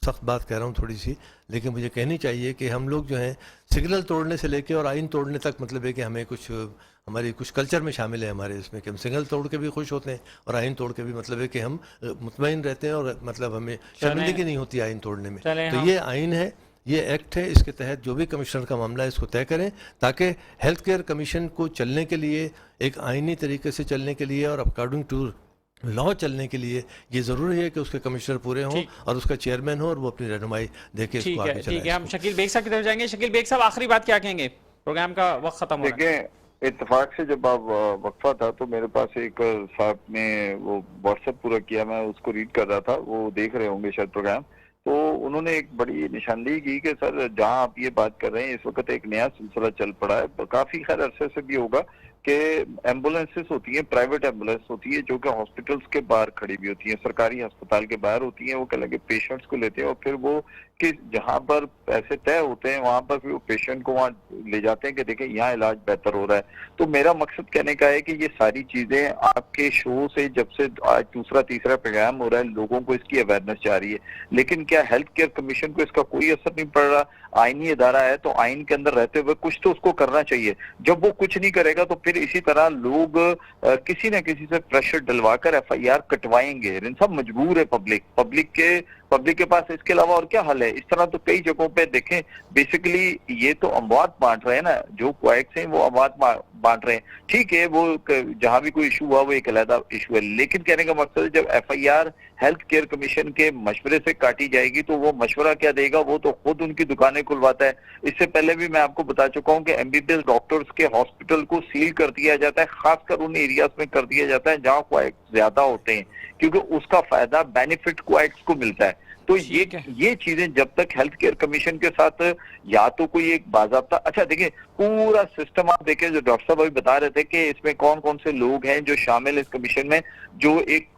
सख्त बात कह रहा हूँ थोड़ी सी, लेकिन मुझे कहनी चाहिए कि हम लोग जो हैं सिग्नल तोड़ने से लेके और आइन तोड़ने तक मतलब है कि हमें कुछ हमारी कुछ कल्चर में शामिल है हमारे इसमें, कि हम सिग्नल तोड़ के भी खुश होते हैं और आइन तोड़ के भी मतलब है कि हम मुतमईन रहते हैं, और मतलब हमें शर्मिंदगी नहीं होती आइन तोड़ने में। तो ये आइन है, ये एक्ट है, इसके तहत जो भी कमिश्नर का मामला है इसको तय करें, ताकि हेल्थ केयर कमीशन को चलने के लिए, एक आइनी तरीके से चलने के लिए और अकॉर्डिंग टू लॉ चलने के लिए ये ज़रूरी है कि उसके कमिश्नर पूरे हों और उसका चेयरमैन हो, और वो अपनी रहनुमाई देके इसको आगे चलाए। ठीक है, हम शकील बेग साहब की तरफ जाएंगे। शकील बेग साहब, आखिरी बात क्या कहेंगे? प्रोग्राम का वक्त खत्म हो रहा है। देखिए, इत्तेफाक से जब आप वक्फा था तो मेरे पास एक साहब ने वो व्हाट्सएप पूरा किया, मैं उसको रीड कर रहा था, वो देख रहे होंगे शायद प्रोग्राम। तो उन्होंने एक बड़ी निशानदेही की कि सर जहां आप ये बात कर रहे हैं इस वक्त एक नया सिलसिला चल पड़ा है, काफी खैर अरसे से भी होगा, कि एम्बुलेंसेस होती हैं, प्राइवेट एम्बुलेंस होती है जो कि हॉस्पिटल्स के बाहर खड़ी भी होती हैं, सरकारी अस्पताल के बाहर होती हैं। वो क्या लगे पेशेंट्स को लेते हैं और फिर वो कि जहां पर पैसे तय होते हैं वहां पर फिर वो पेशेंट को वहां ले जाते हैं कि देखें यहाँ इलाज बेहतर हो रहा है। तो मेरा मकसद कहने का है कि ये सारी चीजें आपके शो से जब से आज दूसरा तीसरा प्रोग्राम हो रहा है, लोगों को इसकी अवेयरनेस जा रही है, लेकिन क्या हेल्थ केयर कमीशन को इसका कोई असर नहीं पड़ रहा? आईनी इदारा है तो आइन के अंदर रहते हुए कुछ तो उसको करना चाहिए। जब वो कुछ नहीं करेगा तो फिर इसी तरह लोग किसी न किसी से प्रेशर डलवाकर एफआईआर कटवाएंगे। इन सब मजबूर है पब्लिक के पास इसके अलावा और क्या हल है? इस तरह तो कई जगहों पे देखें, बेसिकली ये तो अमवात बांट रहे हैं ना, जो क्वाइक्स हैं वो अमवात बांट रहे हैं। ठीक है, वो जहां भी कोई इशू हुआ वो एक अलग इशू है, लेकिन कहने का मकसद है जब एफआईआर हेल्थ केयर कमीशन के मशवरे से काटी जाएगी तो वो मशवरा क्या देगा? वो तो खुद उनकी दुकानें खुलवाता है। इससे पहले भी मैं आपको बता चुका हूं कि एमबीबीएस डॉक्टर्स के हॉस्पिटल को सील कर दिया जाता है, खासकर उन एरियाज में कर दिया जाता है जहां क्वाइक्स ज्यादा होते हैं, क्योंकि उसका फायदा बेनिफिट क्वाइक्स को मिलता है। तो ये चीजें जब तक हेल्थ केयर कमीशन के साथ या तो कोई एक बाज़ाब्ता, अच्छा देखिए पूरा सिस्टम आप देखें, जो डॉक्टर साहब अभी बता रहे थे कि इसमें कौन कौन से लोग हैं जो शामिल इस कमीशन में, जो एक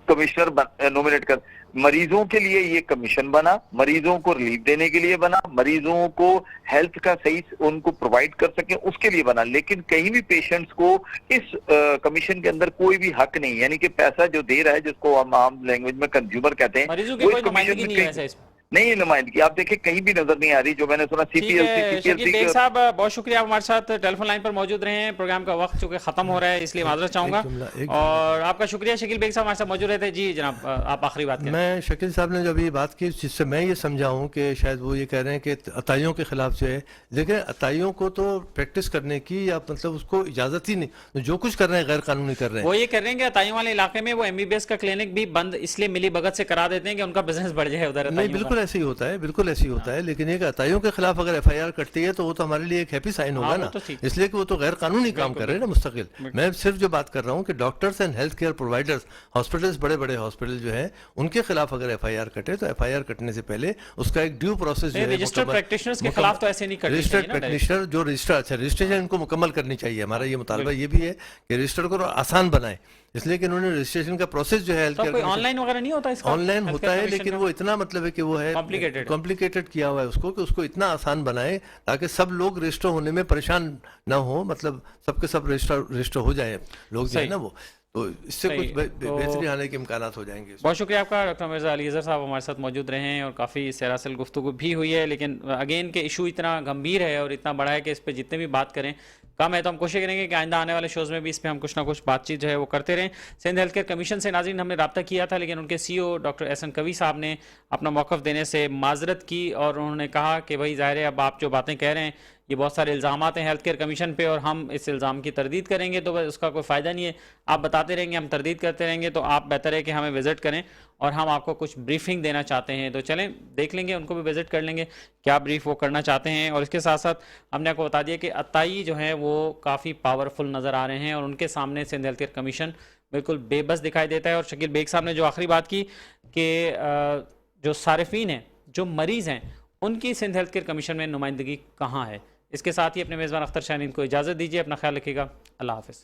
कमिश्नर नॉमिनेट कर, मरीजों के लिए ये कमीशन बना, मरीजों को रिलीफ देने के लिए बना, मरीजों को हेल्थ का सही उनको प्रोवाइड कर सके उसके लिए बना, लेकिन कहीं भी पेशेंट्स को इस कमीशन के अंदर कोई भी हक नहीं, यानी कि पैसा जो दे रहा है जिसको हम आम लैंग्वेज में कंज्यूमर कहते हैं, मरीजों की कोई नुमाइंदगी नहीं है वैसे इसमें। नहीं नुमाइंदगी आप देखिए कहीं भी नजर नहीं आ रही। जो मैंने सुना शकील बेग साहब, बहुत शुक्रिया, आप हमारे साथ टेलीफोन लाइन पर मौजूद रहे हैं। प्रोग्राम का वक्त चूंकि खत्म हो रहा है इसलिए माजरत चाहूंगा, और आपका शुक्रिया शकील बेग साहब हमारे साथ मौजूद रहे थे। जी जनाब, आप आखिरी बात करें। मैं शकील साहब ने जो अभी बात की जिससे मैं ये समझा हूँ कि शायद वो ये कह रहे हैं कि अताइयों के खिलाफ जो है, लेकिन अताइयों को तो प्रैक्टिस करने की या मतलब उसको इजाजत ही नहीं, जो कुछ कर रहे हैं गैर कानूनी कर रहे हैं। वो ये कह रहे हैं कि अताइयों वाले इलाके में वो एमबीबीएस का क्लिनिक भी बंद इसलिए मिली भगत से करा देते हैं कि उनका बिजनेस बढ़ जाए उधर। नहीं, बिल्कुल ऐसे ही होता है, बिल्कुल ऐसे ही होता है, लेकिन एक अताइयों के खिलाफ अगर एफआईआर कटती है तो वो तो हमारे लिए एक हैप्पी साइन होगा ना, इसलिए कि वो तो गैर कानूनी काम कर रहे हैं ना मुस्तकिल। मैं सिर्फ जो बात कर रहा हूँ कि doctors and health care providers, hospitals, बड़े बड़े हॉस्पिटल जो है उनके खिलाफ अगर एफआईआर कटे तो एफआईआर कटने से पहले उसका एक ड्यू प्रोसेस जो है, रजिस्टर्ड प्रैक्टिशनर्स के खिलाफ तो ऐसे नहीं करनी चाहिए ना। रजिस्टर्ड प्रैक्टिशनर जो रजिस्ट्रेशन इनको मुकम्मल करनी चाहिए। हमारा ये मुतालबा ये भी है कि रजिस्टर को आसान बनाए, इसलिए कि उन्होंने रजिस्ट्रेशन का प्रोसेस जो है तो कोई ऑनलाइन वगैरह नहीं होता इसका? ऑनलाइन होता है, लेकिन वो इतना मतलब है कि वो है कॉम्प्लिकेटेड किया हुआ है उसको, कि उसको इतना आसान बनाए ताकि सब लोग रजिस्टर होने में परेशान ना हो, मतलब सबके सब रजिस्टर हो जाए लोग जो है ना वो, तो इससे कुछ बेहतरी आने के इम्कान हो जाएंगे। बहुत शुक्रिया आपका डॉक्टर मिर्ज़ा अलीज़र साहब हमारे साथ मौजूद रहे हैं और काफ़ी सरासल गुफ्तगू भी हुई है, लेकिन अगेन के इशू इतना गंभीर है और इतना बड़ा है कि इस पर जितने भी बात करें कम है। तो हम कोशिश करेंगे कि आइंदा आने वाले शोज़ में भी इस पर हम कुछ ना कुछ बातचीत जो है वो करते रहें। सिंध हेल्थ केयर कमीशन से नाज़रीन हमने रब्ता किया था, लेकिन उनके CEO डॉक्टर एहसन कवी साहब ने अपना मौक़िफ़ देने से माजरत की और उन्होंने कहा कि भाई ज़ाहिर है अब आप जो बातें कह रहे हैं ये बहुत सारे इल्ज़ामात हैं हेल्थ केयर कमीशन पे और हम इस इल्ज़ाम की तरदीद करेंगे तो उसका कोई फ़ायदा नहीं है। आप बताते रहेंगे, हम तरदीद करते रहेंगे, तो आप बेहतर है कि हमें विज़िट करें और हम आपको कुछ ब्रीफिंग देना चाहते हैं। तो चलें देख लेंगे, उनको भी विज़िट कर लेंगे क्या ब्रीफ वो करना चाहते हैं। और इसके साथ साथ हमने आपको बता दिया कि अताई जो हैं वो काफ़ी पावरफुल नज़र आ रहे हैं और उनके सामने सिंध हेल्थ केयर कमीशन बिल्कुल बेबस दिखाई देता है। और शकील बेग साहब ने जो आखिरी बात की कि जो सारिफीन हैं, जो मरीज़ हैं, उनकी सिंध हेल्थ केयर कमीशन में नुमाइंदगी कहाँ है। इसके साथ ही अपने मेज़बान अख्तर शाहीन को इजाज़त दीजिए, अपना ख्याल रखिएगा, अल्लाह हाफ़िज़।